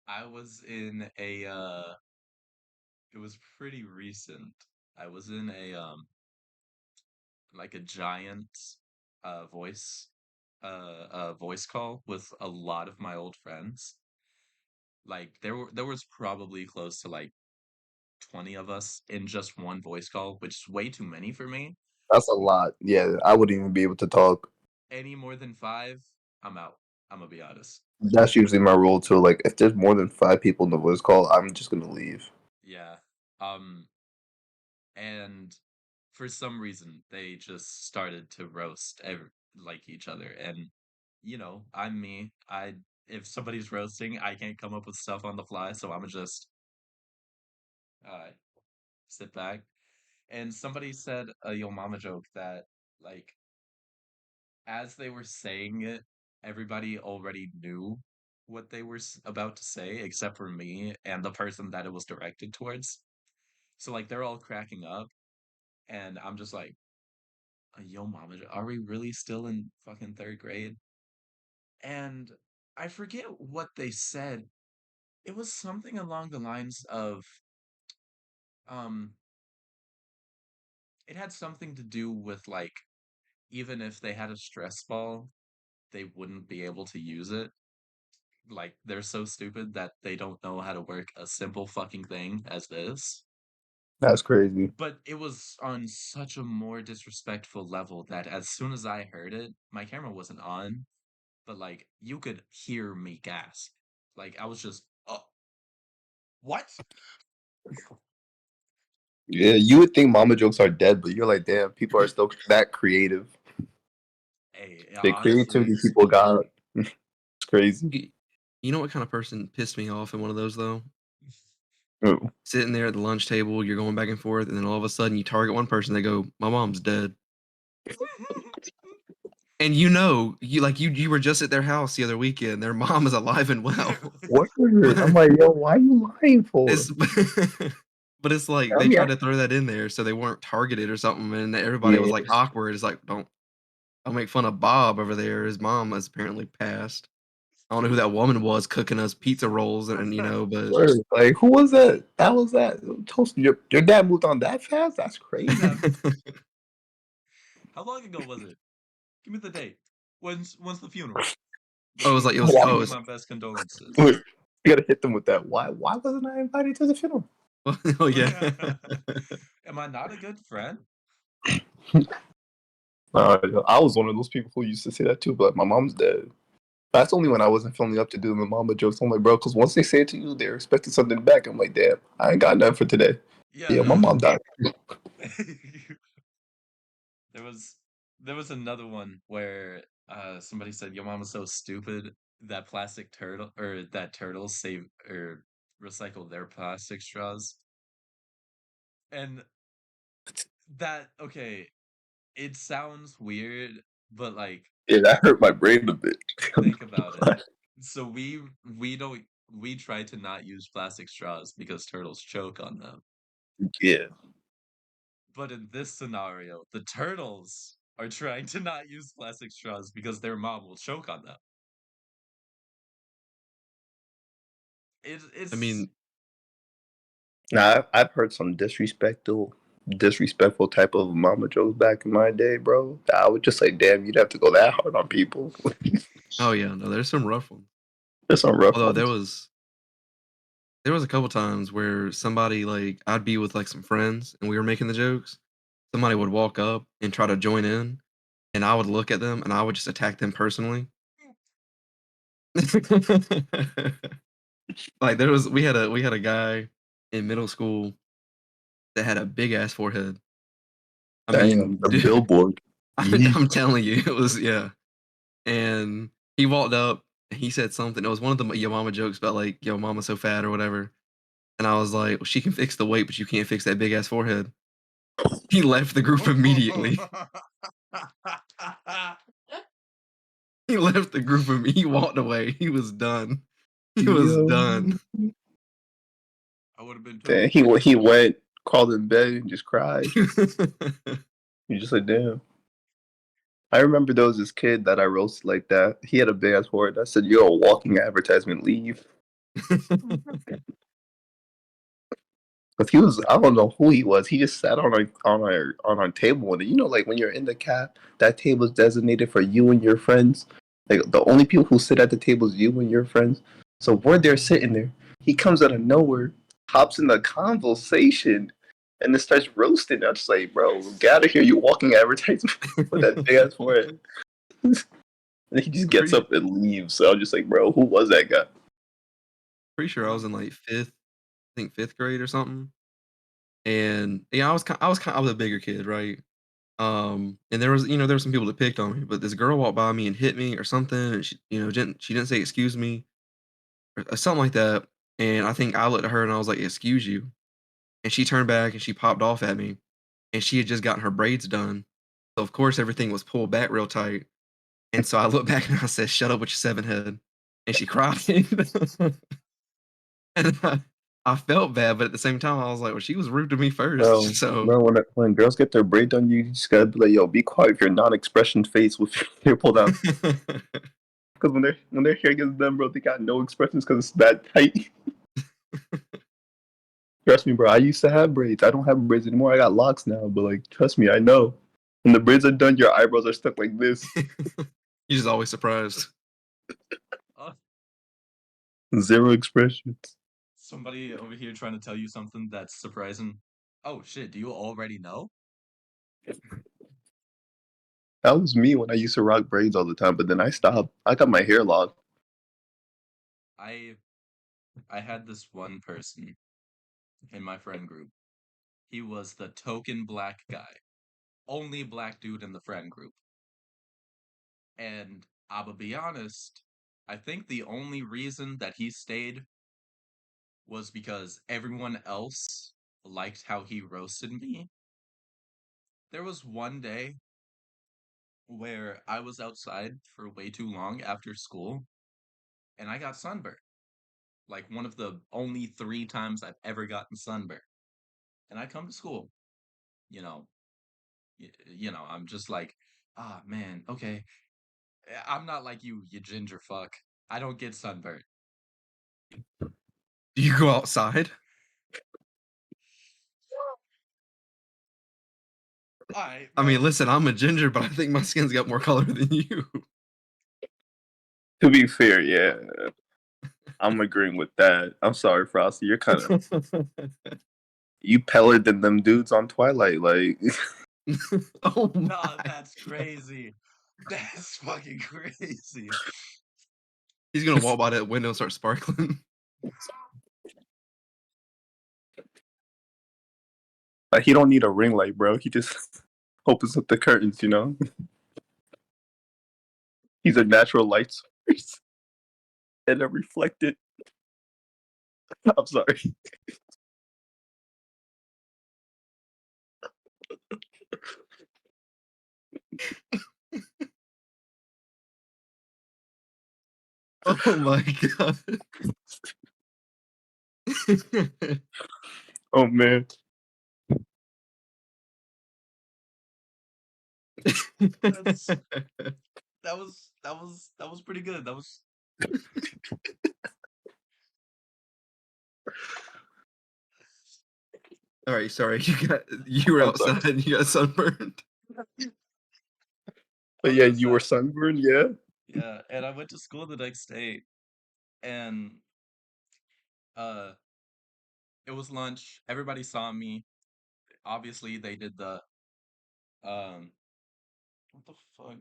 I was in a it was pretty recent. I was in a giant voice voice call with a lot of my old friends. Like there was probably close to like 20 of us in just one voice call, which is way too many for me.
That's a lot. Yeah, I wouldn't even be able to talk.
Any more than five, I'm out. I'm gonna be honest.
That's usually my rule too. Like if there's more than 5 people in the voice call, I'm just gonna leave.
Yeah. Um, and for some reason they just started to roast like each other, and I'm me. I If somebody's roasting, I can't come up with stuff on the fly, so I'm just uh sit back. And somebody said a yo mama joke that, like, as they were saying it, everybody already knew what they were about to say, except for me and the person that it was directed towards. So like they're all cracking up, and I'm just like, "Yo, mama, are we really still in fucking third grade?" And I forget what they said. It was something along the lines of, um, it had something to do with like even if they had a stress ball, they wouldn't be able to use it. Like they're so stupid that they don't know how to work a simple fucking thing as this.
That's crazy.
But it was on such a more disrespectful level that as soon as I heard it, my camera wasn't on, but like you could hear me gasp. Like I was just, oh, what?
Yeah, you would think mama jokes are dead, but you're like, damn, people are still that creative.
Hey,
The
honestly,
creativity people got, it's crazy.
You know what kind of person pissed me off in one of those though?
Oh,
Sitting there at the lunch table, you're going back and forth, and then all of a sudden you target one person, they go, "My mom's dead." And you were just at their house the other weekend. Their mom is alive and well.
word. I'm
But
like, yo, why are you lying for?
it's but it's like
I
they
mean,
tried to throw that in there so they weren't targeted or something, and everybody was
yeah,
like awkward. It's like, don't make fun of Bob over there. His mom has apparently passed. I don't know who that woman was cooking us pizza rolls and but
word. Like, who was that? That was that. Toast, your dad moved on that fast? That's crazy.
yeah. How long ago was it? Give me the date. When's the funeral?
Oh, it was like
Give you
Why?
my best condolences.
Wait, you gotta hit them with that. Why wasn't I invited to the funeral?
oh yeah.
Am I not a good friend?
I was one of those people who used to say that too, but my mom's dead. That's only when I wasn't feeling up to doing the mama jokes. I'm like, bro, because once they say it to you, they're expecting something back. I'm like, damn, I ain't got nothing for today.
Yeah,
Yeah, my
no.
mom died.
There was there was another one where somebody said your mom was so stupid that plastic turtle or that turtles save or recycle their plastic straws. And that okay, it sounds weird, but like
Yeah, that hurt my brain a bit.
think about it. So we don't we try to not use plastic straws because turtles choke on them.
Yeah,
But in this scenario, the turtles are trying to not use plastic straws because their mom will choke on them.
I
It's
mean,
nah, I've heard some disrespectful type of mama jokes back in my day, bro. I would just say, damn, you'd have to go that hard on people.
oh yeah, no, there's some rough ones.
There's some rough
Although
ones.
there was a couple times where somebody like I'd be with like some friends and we were making the jokes. Somebody would walk up and try to join in, and I would look at them and I would just attack them personally. Like we had a guy in middle school that had a big ass forehead. I
Damn,
mean,
the
dude,
billboard. Yeesh.
I'm telling you, it was yeah. And he walked up and he said something. It was one of the Yo Mama jokes about like Yo Mama's so fat or whatever. And I was like, well, she can fix the weight, but you can't fix that big ass forehead. He left the group immediately. He left the group he walked away. He was done. He was
Yo.
I
done.
would have been too.
Damn, he went, crawled in bed, and just cried. You just like, damn. I remember there was this kid that I roasted like that. He had a big ass forehead. I said, "You're a walking advertisement. Leave." Because he was, I don't know who he was. He just sat on our table, and you know, like when you're in the cab, that table is designated for you and your friends. Like the only people who sit at the table is you and your friends. So we're there sitting there. He comes out of nowhere, hops in the conversation, and then starts roasting. I'm just like, bro, get out of here, you walking advertisement with that big ass forehead. And he just gets
pretty
up and leaves. So I'm just like, bro, who was that guy?
pretty sure I was in
Um,
like fifth grade or something. And yeah, I was a bigger kid, right? And there were some people that picked on me, but this girl walked by me and hit me or something, and she didn't say excuse me or something like that. And I think I looked at her and I was like, "Excuse you," and she turned back and she popped off at me, and she had just gotten her braids done, so of course everything was pulled back real tight. And so I looked back and I said, "Shut up with your seven head." and she cried. And I felt bad, but at the same time, I was like, well, she was rude to me first. So
bro, when girls get their braid done, you just gotta be like, yo, be quiet with your non-expression face with your hair pulled out. Because when their hair gets done, bro, they got no expressions because it's that tight. Trust me, bro. I used to have braids. I don't have braids anymore. I got locks now. But like, trust me, I know. When the braids are done, your eyebrows are stuck like this.
you're just always surprised.
Oh,
Zero expressions.
somebody over here trying to tell you something that's surprising. Oh shit, do you already know?
That was me when I used to rock braids all the time. But then I stopped. I got my hair locked.
I I had this one person in my friend group. He was the token black guy. Only black dude in the friend group. And I'll be honest, I think the only reason that he stayed was because everyone else liked how he roasted me. There was one day where I was outside for way too long after school and I got sunburned. Like one of the only 3 times I've ever gotten sunburned. And I come to school, you know, I'm just like, ah, man, okay. I'm not like you ginger fuck. I don't get sunburned.
Do you go outside?
All right,
I
bro.
mean, listen, I'm a ginger, but I think my skin's got more color than you.
To be fair, yeah. I'm agreeing with that. I'm sorry, Frosty. You're kind of you paler than them dudes on Twilight. Like,
Oh
Nah,
my.
that's crazy. That's fucking crazy.
He's gonna walk by that window and start sparkling.
like he don't need a ring light, bro. He just opens up the curtains. You know, he's a natural light source, and it reflected. I'm sorry.
Oh my god.
Oh man.
That's that was pretty good. That was
All right, sorry. You were
I'm sorry.
outside and you got sunburned.
I
But
was
yeah, you were
outside.
sunburned. Yeah.
Yeah, and I went to school the next day, and uh, it was lunch. Everybody saw me. Obviously, they did the um, what the fuck?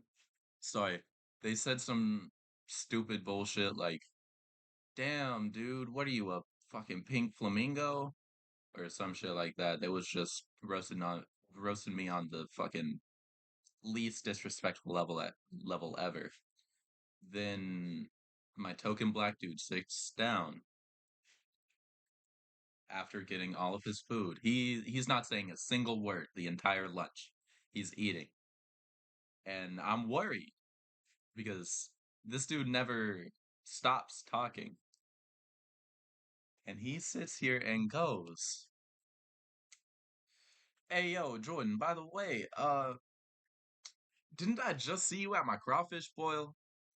Sorry, they said some stupid bullshit like, "Damn, dude, what are you, a fucking pink flamingo?" or some shit like that. They was just roasting me on the fucking least disrespectful level ever. Then my token black dude sits down after getting all of his food. He's not saying a single word the entire lunch. He's eating. And I'm worried because this dude never stops talking. And he sits here and goes, "Hey yo, Jordan, by the way, didn't I just see you at my crawfish boil?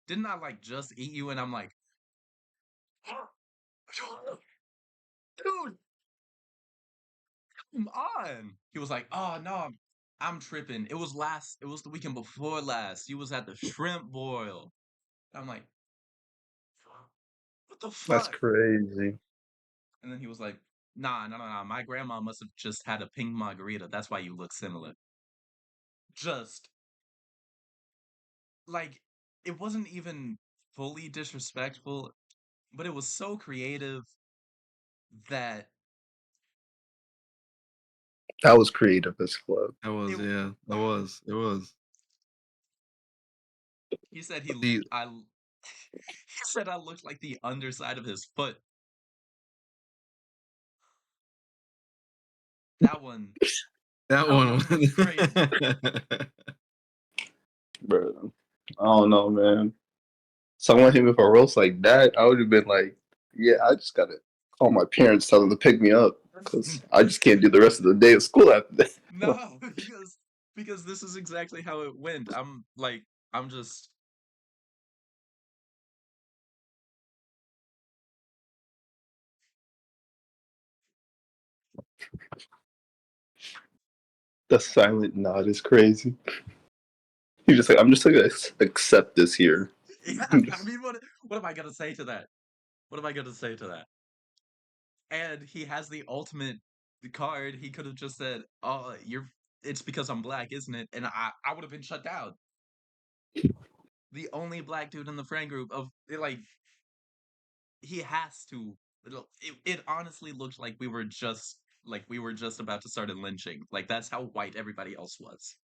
Didn't I like just eat you?" And I'm like, dude, come on. He was like, "Oh no, I'm tripping. It was the weekend before last. You was at the shrimp boil." I'm like, what the
That's
fuck?
crazy.
And then he was like, nah, no, no, no. My grandma must have just had a pink margarita. That's why you look similar. Just like it wasn't even fully disrespectful, but it was so creative that
That was creative as fuck.
That was,
it
yeah, that was. It was.
he said
See,
he said I looked like the underside of his foot. That one
that
that
one
one was crazy.
was.
Bro. I don't know, man. someone hit me for a roast like that, I would have been like, yeah, I just gotta call my parents, tell them to pick me up because I just can't do the rest of the day at school after that.
No, because this is exactly how it went. I'm just
The silent nod is crazy. He's just like, I'm just gonna accept this here.
yeah. I mean, what am I gonna say to that? What am I gonna say to that? And he has the ultimate card. He could have just said, "Oh, it's because I'm black, isn't it?" And I would have been shut down. The only black dude in the friend group of like he has to. It honestly looked like we were just about to start a lynching. Like that's how white everybody else was.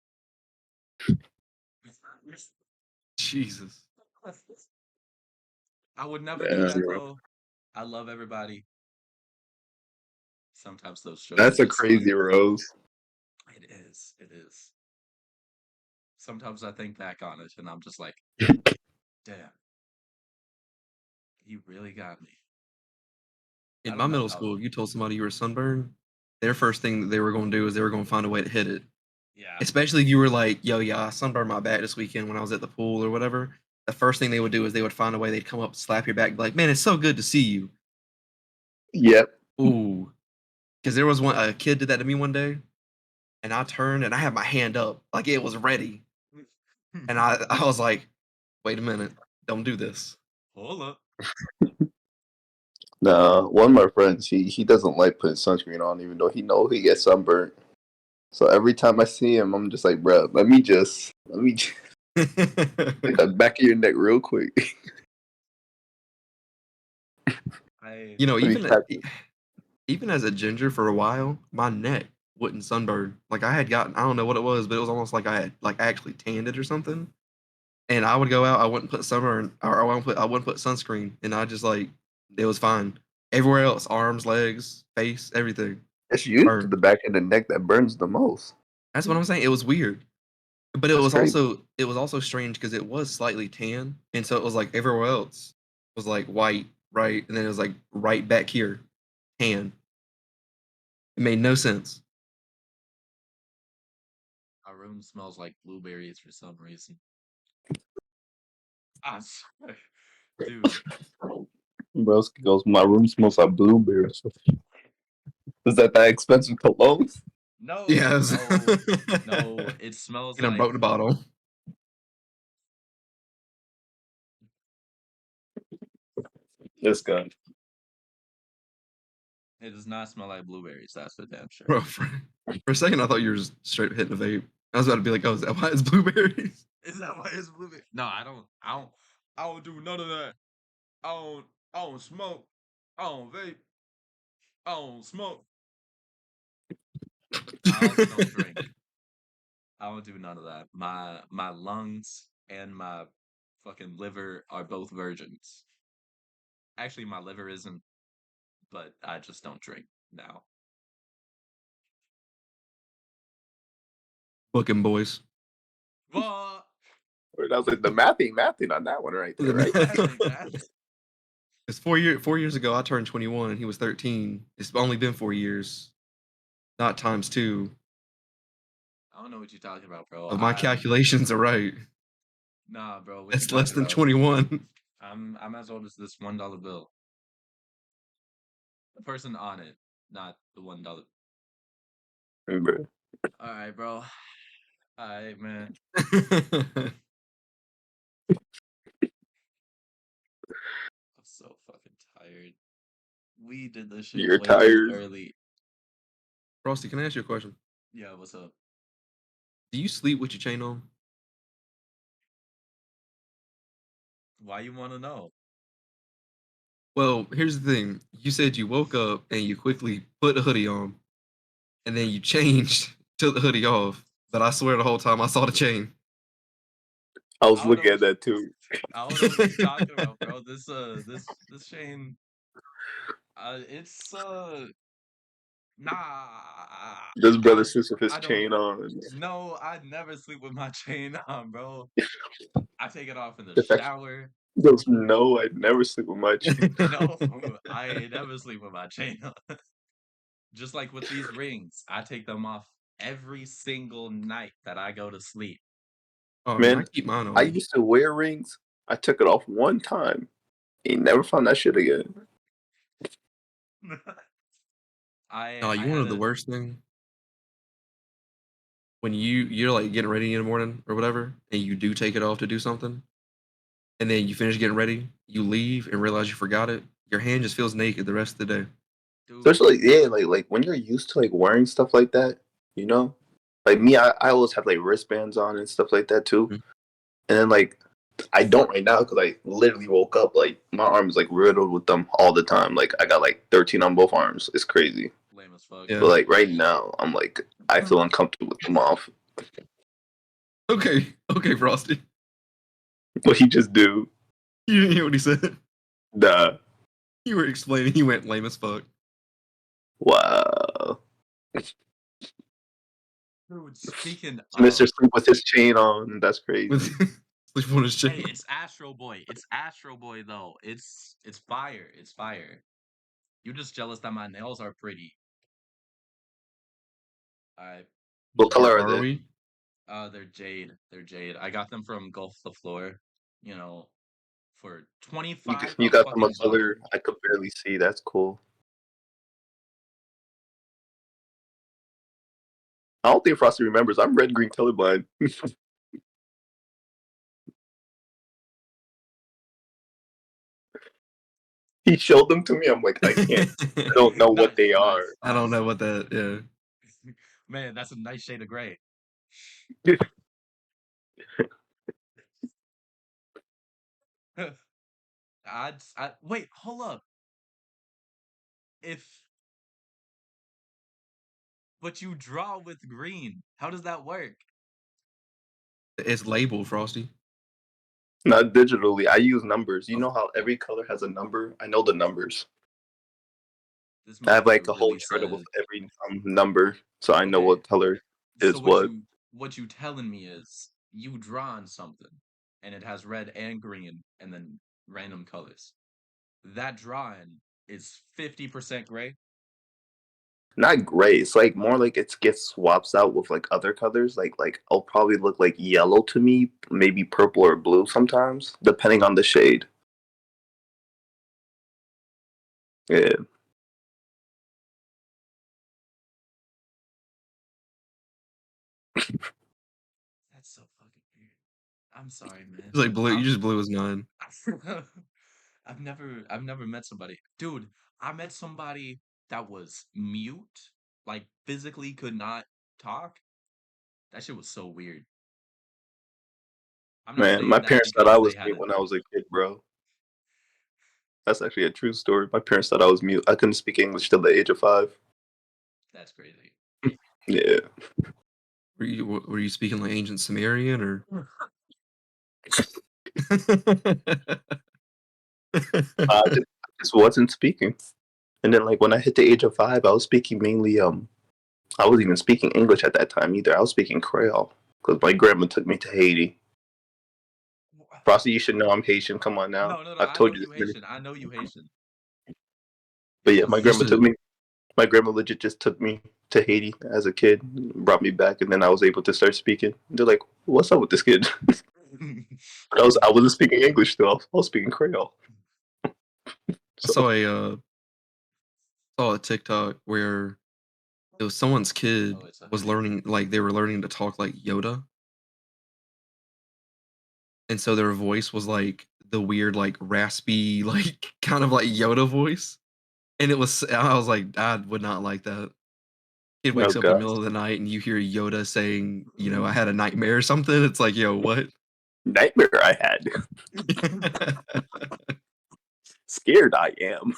Jesus.
I would never do
Yeah,
that, bro. I love everybody. Sometimes those jokes are
that's a
just fun.
crazy roast.
It is. It is. Sometimes I think back on it and I'm just like, damn, you really got me. I
In my
don't know
middle
how.
school, if you told somebody you were sunburned, their first thing that they were going to do is they were going to find a way to hit it.
Yeah.
Especially if you were like, yo, yeah, I sunburned my back this weekend when I was at the pool or whatever. The first thing they would do is they would find a way, they'd come up, slap your back, be like, man, it's so good to see you.
Yep.
Ooh. Because there was a kid did that to me one day, and I turned and I had my hand up, like it was ready. And I was like, wait a minute, don't do this.
Hold up.
Nah, one of my friends, he doesn't like putting sunscreen on, even though he know he gets sunburnt. So every time I see him, I'm just like, bro, let me just like the back of your neck real quick.
I
You know,
Let me catch it.
even as a ginger for a while, my neck wouldn't sunburn. Like I had gotten, I don't know what it was, but it was almost like I had like actually tanned it or something. And I would go out, I wouldn't put sunburn or I wouldn't put sunscreen, and I just like it was fine. Everywhere else, arms, legs, face, everything
It's usually
burned.
the back of the neck that burns the most.
That's what I'm saying. It was weird, but
That's crazy.
it was also strange because it was slightly tan, and so it was like everywhere else was like white, right, and then it was like right back here, tan. It made no sense.
Our room smells like blueberries for some reason. I swear. Dude.
Bro goes, my room smells like blueberries. Is that expensive cologne?
No,
Yes.
no. It smells
You know,
like
broke the bottle.
This guy.
it does not smell like blueberries, that's for damn sure.
Bro, for a second, I thought you were just straight hitting a vape. I was about to be like, "Oh, is that why it's blueberries?"
Is that why it's blueberry? No, I don't do none of that. I don't smoke. I don't vape. I don't smoke. I also don't drink. I don't do none of that. My lungs and my fucking liver are both virgins. Actually, my liver isn't, but I just don't drink now.
Booking boys.
Well,
I was like, the mathing on that one right there, right?
It's 4 years ago. I turned 21, and he was 13. It's only been 4 years, not times two.
I don't know what you're talking about, bro.
But my calculations are right.
Nah, bro. What you
It's less
talking
than
about?
21.
I'm as old as this $1 bill. The person on it, not the $1.
Remember.
All right, bro. All right, man. I'm so fucking tired. We did this shit
You're
way too
tired.
early.
Frosty, can I ask you a question?
Yeah, what's up?
Do you sleep with your chain on?
Why you want to know?
Well, here's the thing. You said you woke up and you quickly put a hoodie on, and then you changed, took the hoodie off. But I swear the whole time I saw the chain.
I was
I don't know
looking
what
at that too.
I don't know what you're talking about, bro. This chain, it's nah.
This brother
I
sleeps with his
I don't.
chain on.
No, I never sleep with my chain on, bro. I take it off in the
It's actually,
shower.
Goes, no, I'd never sleep with my chain.
No, I never sleep with my chain on. Just like with these rings, I take them off every single night that I go to sleep.
Oh man, I
Man,
keep mine
I
on.
used to wear rings. I took it off one time. Ain't never found that shit again.
Oh,
I
you
had
wanted the
a
worst thing when you're like getting ready in the morning or whatever, and you do take it off to do something, and then you finish getting ready, you leave and realize you forgot it. Your hand just feels naked the rest of the day.
dude.
Especially yeah, like when you're used to like wearing stuff like that, you know? Like me, I always have like wristbands on and stuff like that too.
Mhm.
And then like I don't right now because I literally woke up like my arm is like riddled with them all the time. Like I got like 13 on both arms. It's crazy.
Lame as fuck.
But
Yeah.
like right now, I'm like I feel uncomfortable with them off.
Okay. Okay, Frosty.
What he just do?
You didn't hear what he said.
Nah.
You were explaining. He went lame as fuck.
Wow.
Dude, speaking
Mr.
of,
Sleep with his chain on. That's
With
crazy.
sleep on his
hey,
chain.
it's Astro Boy. It's Astro Boy though. It's fire. It's fire. You just jealous that my nails are pretty. I
What
Are,
color are
are
they?
we?
they're jade. They're jade. I got them from Gulf the Floor, you know, for 25
You
a
got them a
fucking buck.
color I could barely see. That's cool. I don't think Frosty remembers. I'm red green colorblind. He showed them to me. I'm like, I can't. I don't know what
Nice,
they are.
nice,
I don't
nice.
know what that. Yeah.
Man, that's a nice shade of gray. I wait, hold up. If but you draw with green, how does that work?
It's labeled Frosty.
Not digitally. I use numbers. You
Oh,
know how every color has a number? I know the numbers.
this
I have like
motherfucker
a whole
really
chart of
said,
every number, so I know
okay,
what color
so
is what.
what you telling me is you drawn something and it has red and green and then random colors. That drawing is 50% gray.
Not gray. It's like more like it gets swaps out with like other colors. Like I'll probably look like yellow to me, maybe purple or blue sometimes, depending on the shade. Yeah.
That's so fucking weird. I'm sorry, man.
It's like blue. You
I'm
just blew his mind.
I've never met somebody. Dude, I met somebody that was mute, like physically could not talk. That shit was so weird. I'm not
Man, my
saying that
parents thought I
because they
was
had
mute
a
when I was a kid, bro. That's actually a true story. My parents thought I was mute. I couldn't speak English till the age of 5.
that's crazy.
Yeah.
Were you speaking like ancient Sumerian or?
I just wasn't speaking. And then like when I hit the age of 5, I was speaking mainly I wasn't even speaking English at that time either. I was speaking Creole because my grandma took me to Haiti. Frosty, you should know I'm Haitian. Come on now.
No, no, no.
I've
I know
told you this
you
many.
Haitian. I know you Haitian.
But
It's
yeah, my
just
Just
grandma took
a
me. My grandma legit just took me to Haiti as a kid, brought me back, and then I was able to start speaking. They're like, "What's up with this kid?" But I wasn't speaking English though. I was speaking Creole.
I
So
saw a TikTok where it was someone's
oh,
kid
it's a
was
hoodie.
learning like they were learning to talk like Yoda, and so their voice was like the weird like raspy like kind of like Yoda voice, and I was like I would not like that. Kid
oh
wakes up in the
god,
middle of the night and you hear Yoda saying, I had a nightmare or something. It's like, yo, what?
nightmare I had. Scared I am.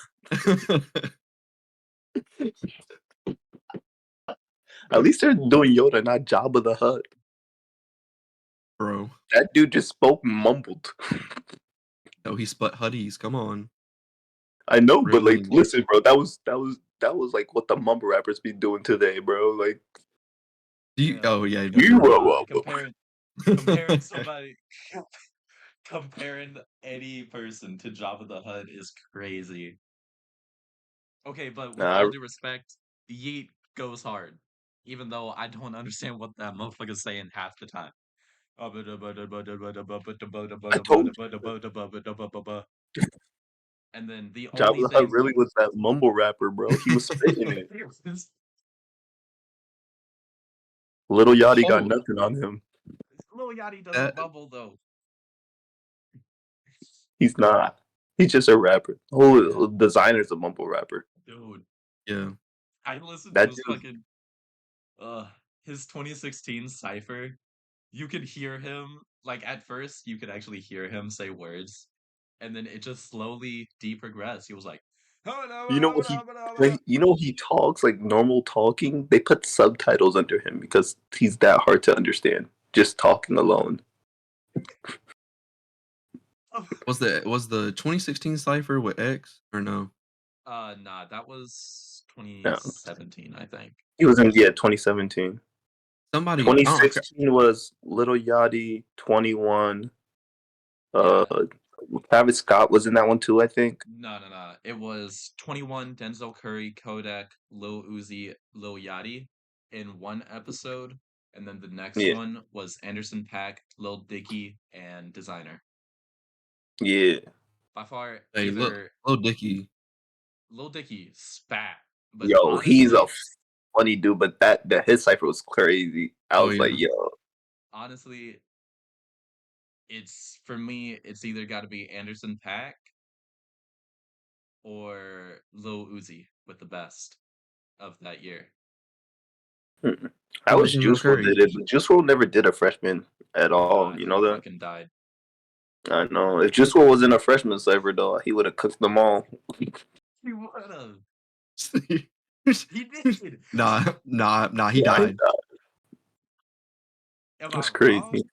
At least they're doing Yoda, not Jabba the Hutt.
Bro.
That dude just spoke mumbled.
No, he split huddies. Come on.
I know,
Real
but like,
mean.
listen, bro, that was like what the mumble rappers be doing today, bro. Like,
Do you
Yeah.
oh yeah, no,
you
you're right.
Comparing somebody Comparing any person to Jabba the Hutt is crazy. Okay, but with
Nah,
all due respect, Yeet goes hard. Even though I don't understand what that motherfucker's saying half the time.
I told
And then the
you, Jabba
only
the Hutt
thing
really was that mumble rapper, bro. He was spitting it. Little Yachty got
Oh,
nothing on him.
Lil Yachty doesn't
that
bubble though.
He's not. He's just a rapper. The whole designer's a mumble rapper.
Dude,
yeah.
I listened to
That
his
dude,
fucking his 2016 cipher. You could hear him, like at first you could actually hear him say words, and then it just slowly deprogressed. He was like,
you know he, you know he talks like normal talking. They put subtitles under him because he's that hard to understand. Just talking alone.
Was the 2016 cipher with X or no?
Nah, that was
Yeah,
2017, I think.
he was in 2017.
Somebody, oh, okay.
2016 was Little Yachty. 21.
Yeah.
Travis Scott was in that one too, I think.
No. It was 21, Denzel Curry, Kodak, Lil Uzi, Lil Yachty in one episode, and then the next
Yeah,
one was Anderson .Paak, Lil Dicky, and Designer.
yeah.
By far,
Hey, look,
either
Lil Dicky.
Lil Dicky spat, but
Yo, he's a
honestly,
funny dude, but that his cipher was crazy. I
Oh
was like,
yeah.
yo,
honestly, it's for me, it's either got to be Anderson .Paak or Lil Uzi with the best of that year.
I
Who was
wish
Denzel
Juice WRLD
Curry?
did it, but Juice WRLD never did a freshman at all. You know
He
that?
fucking died.
I know. If Juice WRLD was in a freshman cipher though, he would have cooked them all.
He would have.
He
He did.
nah. He
Yeah,
died.
Am I
that's
wrong?
crazy.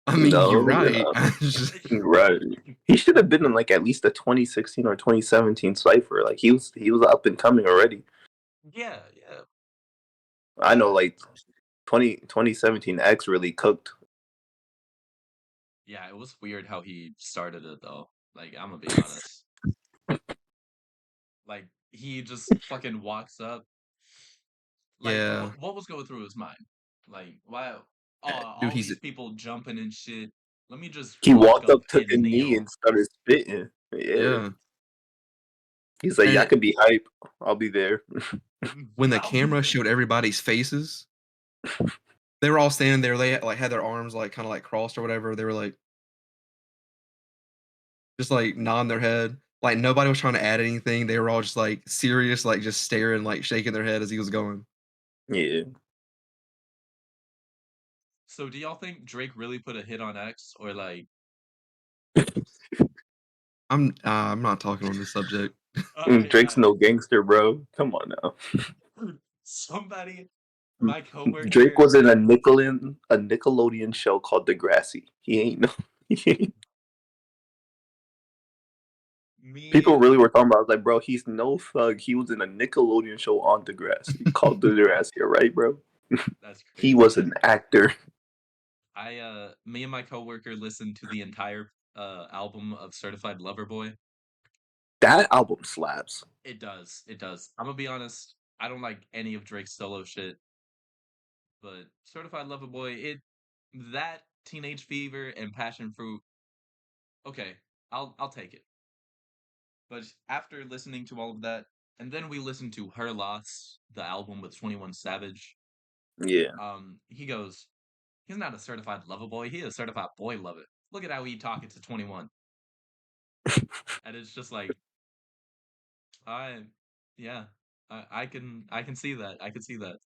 I mean, you're
No, you're
right.
not right. He should have been in like at least a 2016 or 2017 cipher. Like he was up and coming already.
Yeah.
I know, like 2017 X really cooked.
Yeah, it was weird how he started it though. Like, I'm gonna be honest. Like, he just fucking walks up. Like,
Yeah,
what was going through his mind? Like, why? Oh,
dude,
all these people jumping and shit. Let me just
He
walk
walked
up
up, took a
and
knee,
kneel.
and started spitting. Yeah.
yeah.
He's like, y'all
And
could be hype. I'll be there.
when the
I'll be
camera
there.
showed everybody's faces, they were all standing there. They like had their arms like kind of like crossed or whatever. They were like just like nodding their head. Like nobody was trying to add anything. They were all just like serious, like just staring, like shaking their head as he was going.
Yeah.
So, do y'all think Drake really put a hit on X, or like,
I'm not talking on this subject.
Drake's no gangster, bro. Come on now.
somebody, my
Drake
coworker,
was in a Nickelodeon show called Degrassi. He ain't no.
me,
People really were talking about. I was like, bro, he's no thug. He was in a Nickelodeon show on Degrassi called Degrassi, right, bro?
that's
He
crazy.
was an actor.
Me and my coworker listened to the entire album of Certified Lover Boy.
That album slaps.
It does. I'm gonna be honest. I don't like any of Drake's solo shit, but Certified Lover Boy, that Teenage Fever and Passion Fruit. Okay, I'll take it. But after listening to all of that, and then we listened to Her Loss, the album with 21 Savage.
Yeah.
He goes, he's not a certified lover boy. He is a certified boy lover. Look at how he talking to 21, and it's just like, I, yeah, I can see that. I can see that.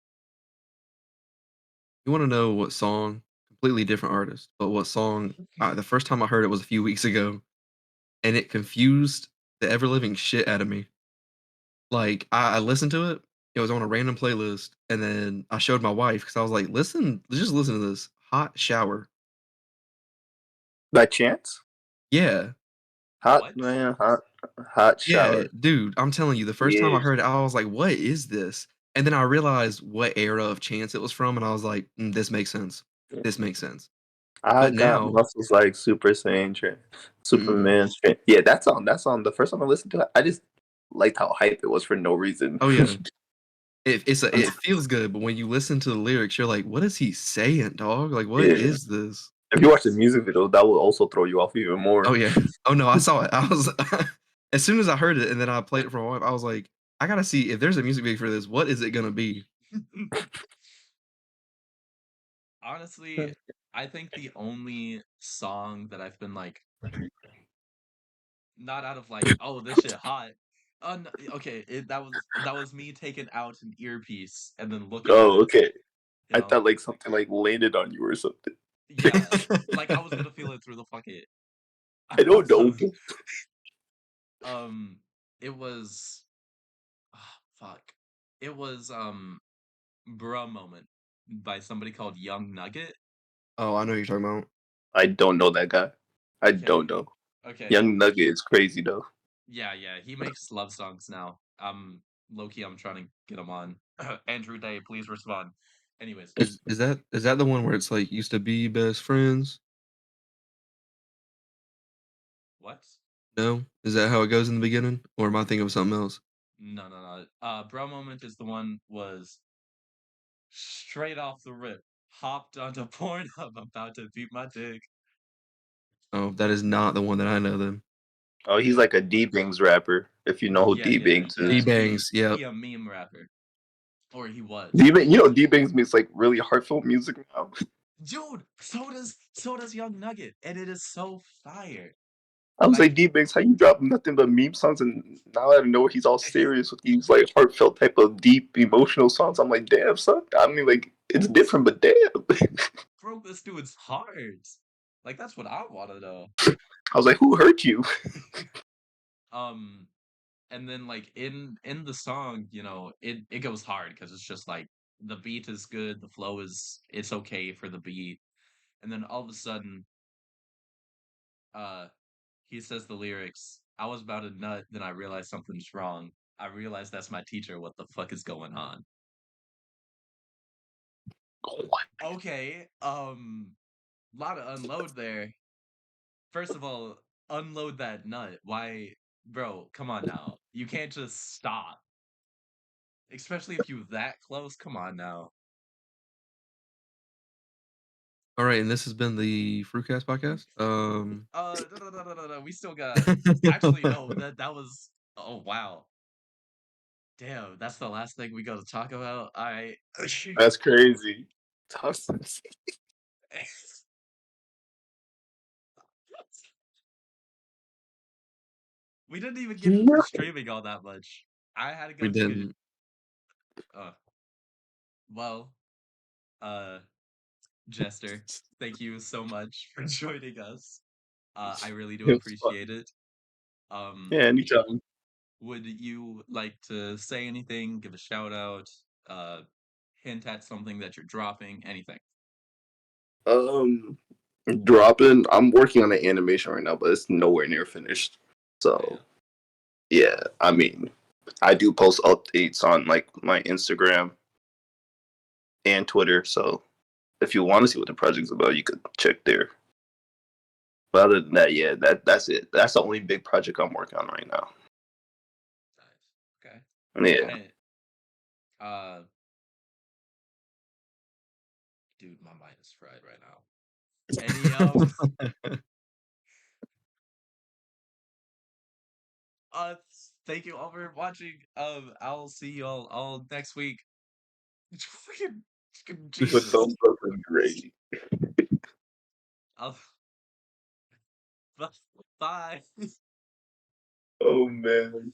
You want to know what song? Completely different artist, but what song? The first time I heard it was a few weeks ago, and it confused the ever living shit out of me. Like I listened to it. It was on a random playlist, and then I showed my wife because I was like, "Listen, just listen to this." Hot shower.
By chance?
Yeah,
Hot
What?
man, hot
yeah,
shower.
dude. I'm telling you, the first time
Yeah.
I heard it, I was like, "What is this?" And then I realized what era of Chance it was from, and I was like, "This makes sense. This makes sense."
I
But
got
now,
muscles like Super Saiyan,
mm,
Superman. Yeah, that song. That song. The first time I listened to it, I just liked how hype it was for no reason.
oh yeah, it feels good, but when you listen to the lyrics, you're like, "What is he saying, dog? Like, what
Yeah.
is this?"
If you watch the music video, that will also throw you off even
Oh
more.
yeah. Oh no, I saw it. I was as soon as I heard it and then I played it for my wife, I was like, "I gotta see if there's a music video for this. What is it gonna be?"
Honestly, I think the only song that I've been like, not out of like, oh, this shit hot. Okay, that was me taking out an earpiece and then looking at
Oh,
it.
okay.
You
I
know,
thought like something like landed on you or something.
yeah, like I was gonna feel it through the fucking.
I don't know.
Um, it was, fuck, it was Bruh Moment by somebody called Young Nugget.
Oh, I know what you're talking about.
I don't know that guy. I
Okay,
don't know.
okay,
Young Nugget is crazy though.
yeah, he makes love songs now. Low key, I'm trying to get him on. Andrew Day, please respond. Anyways,
Is that the one where it's like used to be best friends?
what?
No? Is that how it goes in the beginning? Or am I thinking of something else?
No. Bro Moment is the one was straight off the rip. Hopped onto Pornhub, about to beat my dick.
Oh, that is not the one that I know then.
Oh, he's like a D Bings rapper. If you know who D Bings
D
Yeah.
is.
Bangs, yep.
He a meme rapper, or he was.
D Bang, you know D Bings makes like really heartfelt music now.
Dude, so does Young Nugget, and it is so fire.
I was like,
Like,
D Banks, how you drop nothing but meme songs and now out of nowhere he's all serious with these like heartfelt type of deep emotional songs. I'm like, damn son. I mean like it's different, but damn.
bro, this dude's hard. Like, that's what I want to know.
I was like, who hurt you?
Um, and then like in the song, it goes hard because it's just like the beat is good, the flow is it's okay for the beat, and then all of a sudden, uh, he says the lyrics. I was about to nut, then I realized something's wrong. I realized that's my teacher. What the fuck is going on?
What?
Okay, lot of unload there. First of all, unload that nut. Why, bro? Come on now. You can't just stop, especially if you that close. Come on now.
All right, and this has been the FrewCast podcast.
No. We still got. Actually, no. That was. Oh wow. Damn, that's the last thing we got to talk about. I.
That's crazy.
We didn't even get into streaming all that much. I had to
We
go take a.
didn't.
Uh, well, uh, Jester, thank you so much for joining us. I really do
It was fun.
appreciate it. Um,
Yeah, anytime.
would you like to say anything? Give a shout out? Uh, hint at something that you're dropping? Anything?
Um, dropping. I'm working on an animation right now, but it's nowhere near finished. So
Damn.
yeah, I mean, I do post updates on like my Instagram and Twitter. So if you want to see what the project's about, you could check there. But other than that, yeah, that's it. That's the only big project I'm working on right now.
Nice. Okay.
Yeah,
And uh, dude, my mind is fried right now. Any uh, thank you all for watching. I'll see you all next week. Fucking
with
Jesus.
thumbs up is great.
I'll, bye.
Oh man.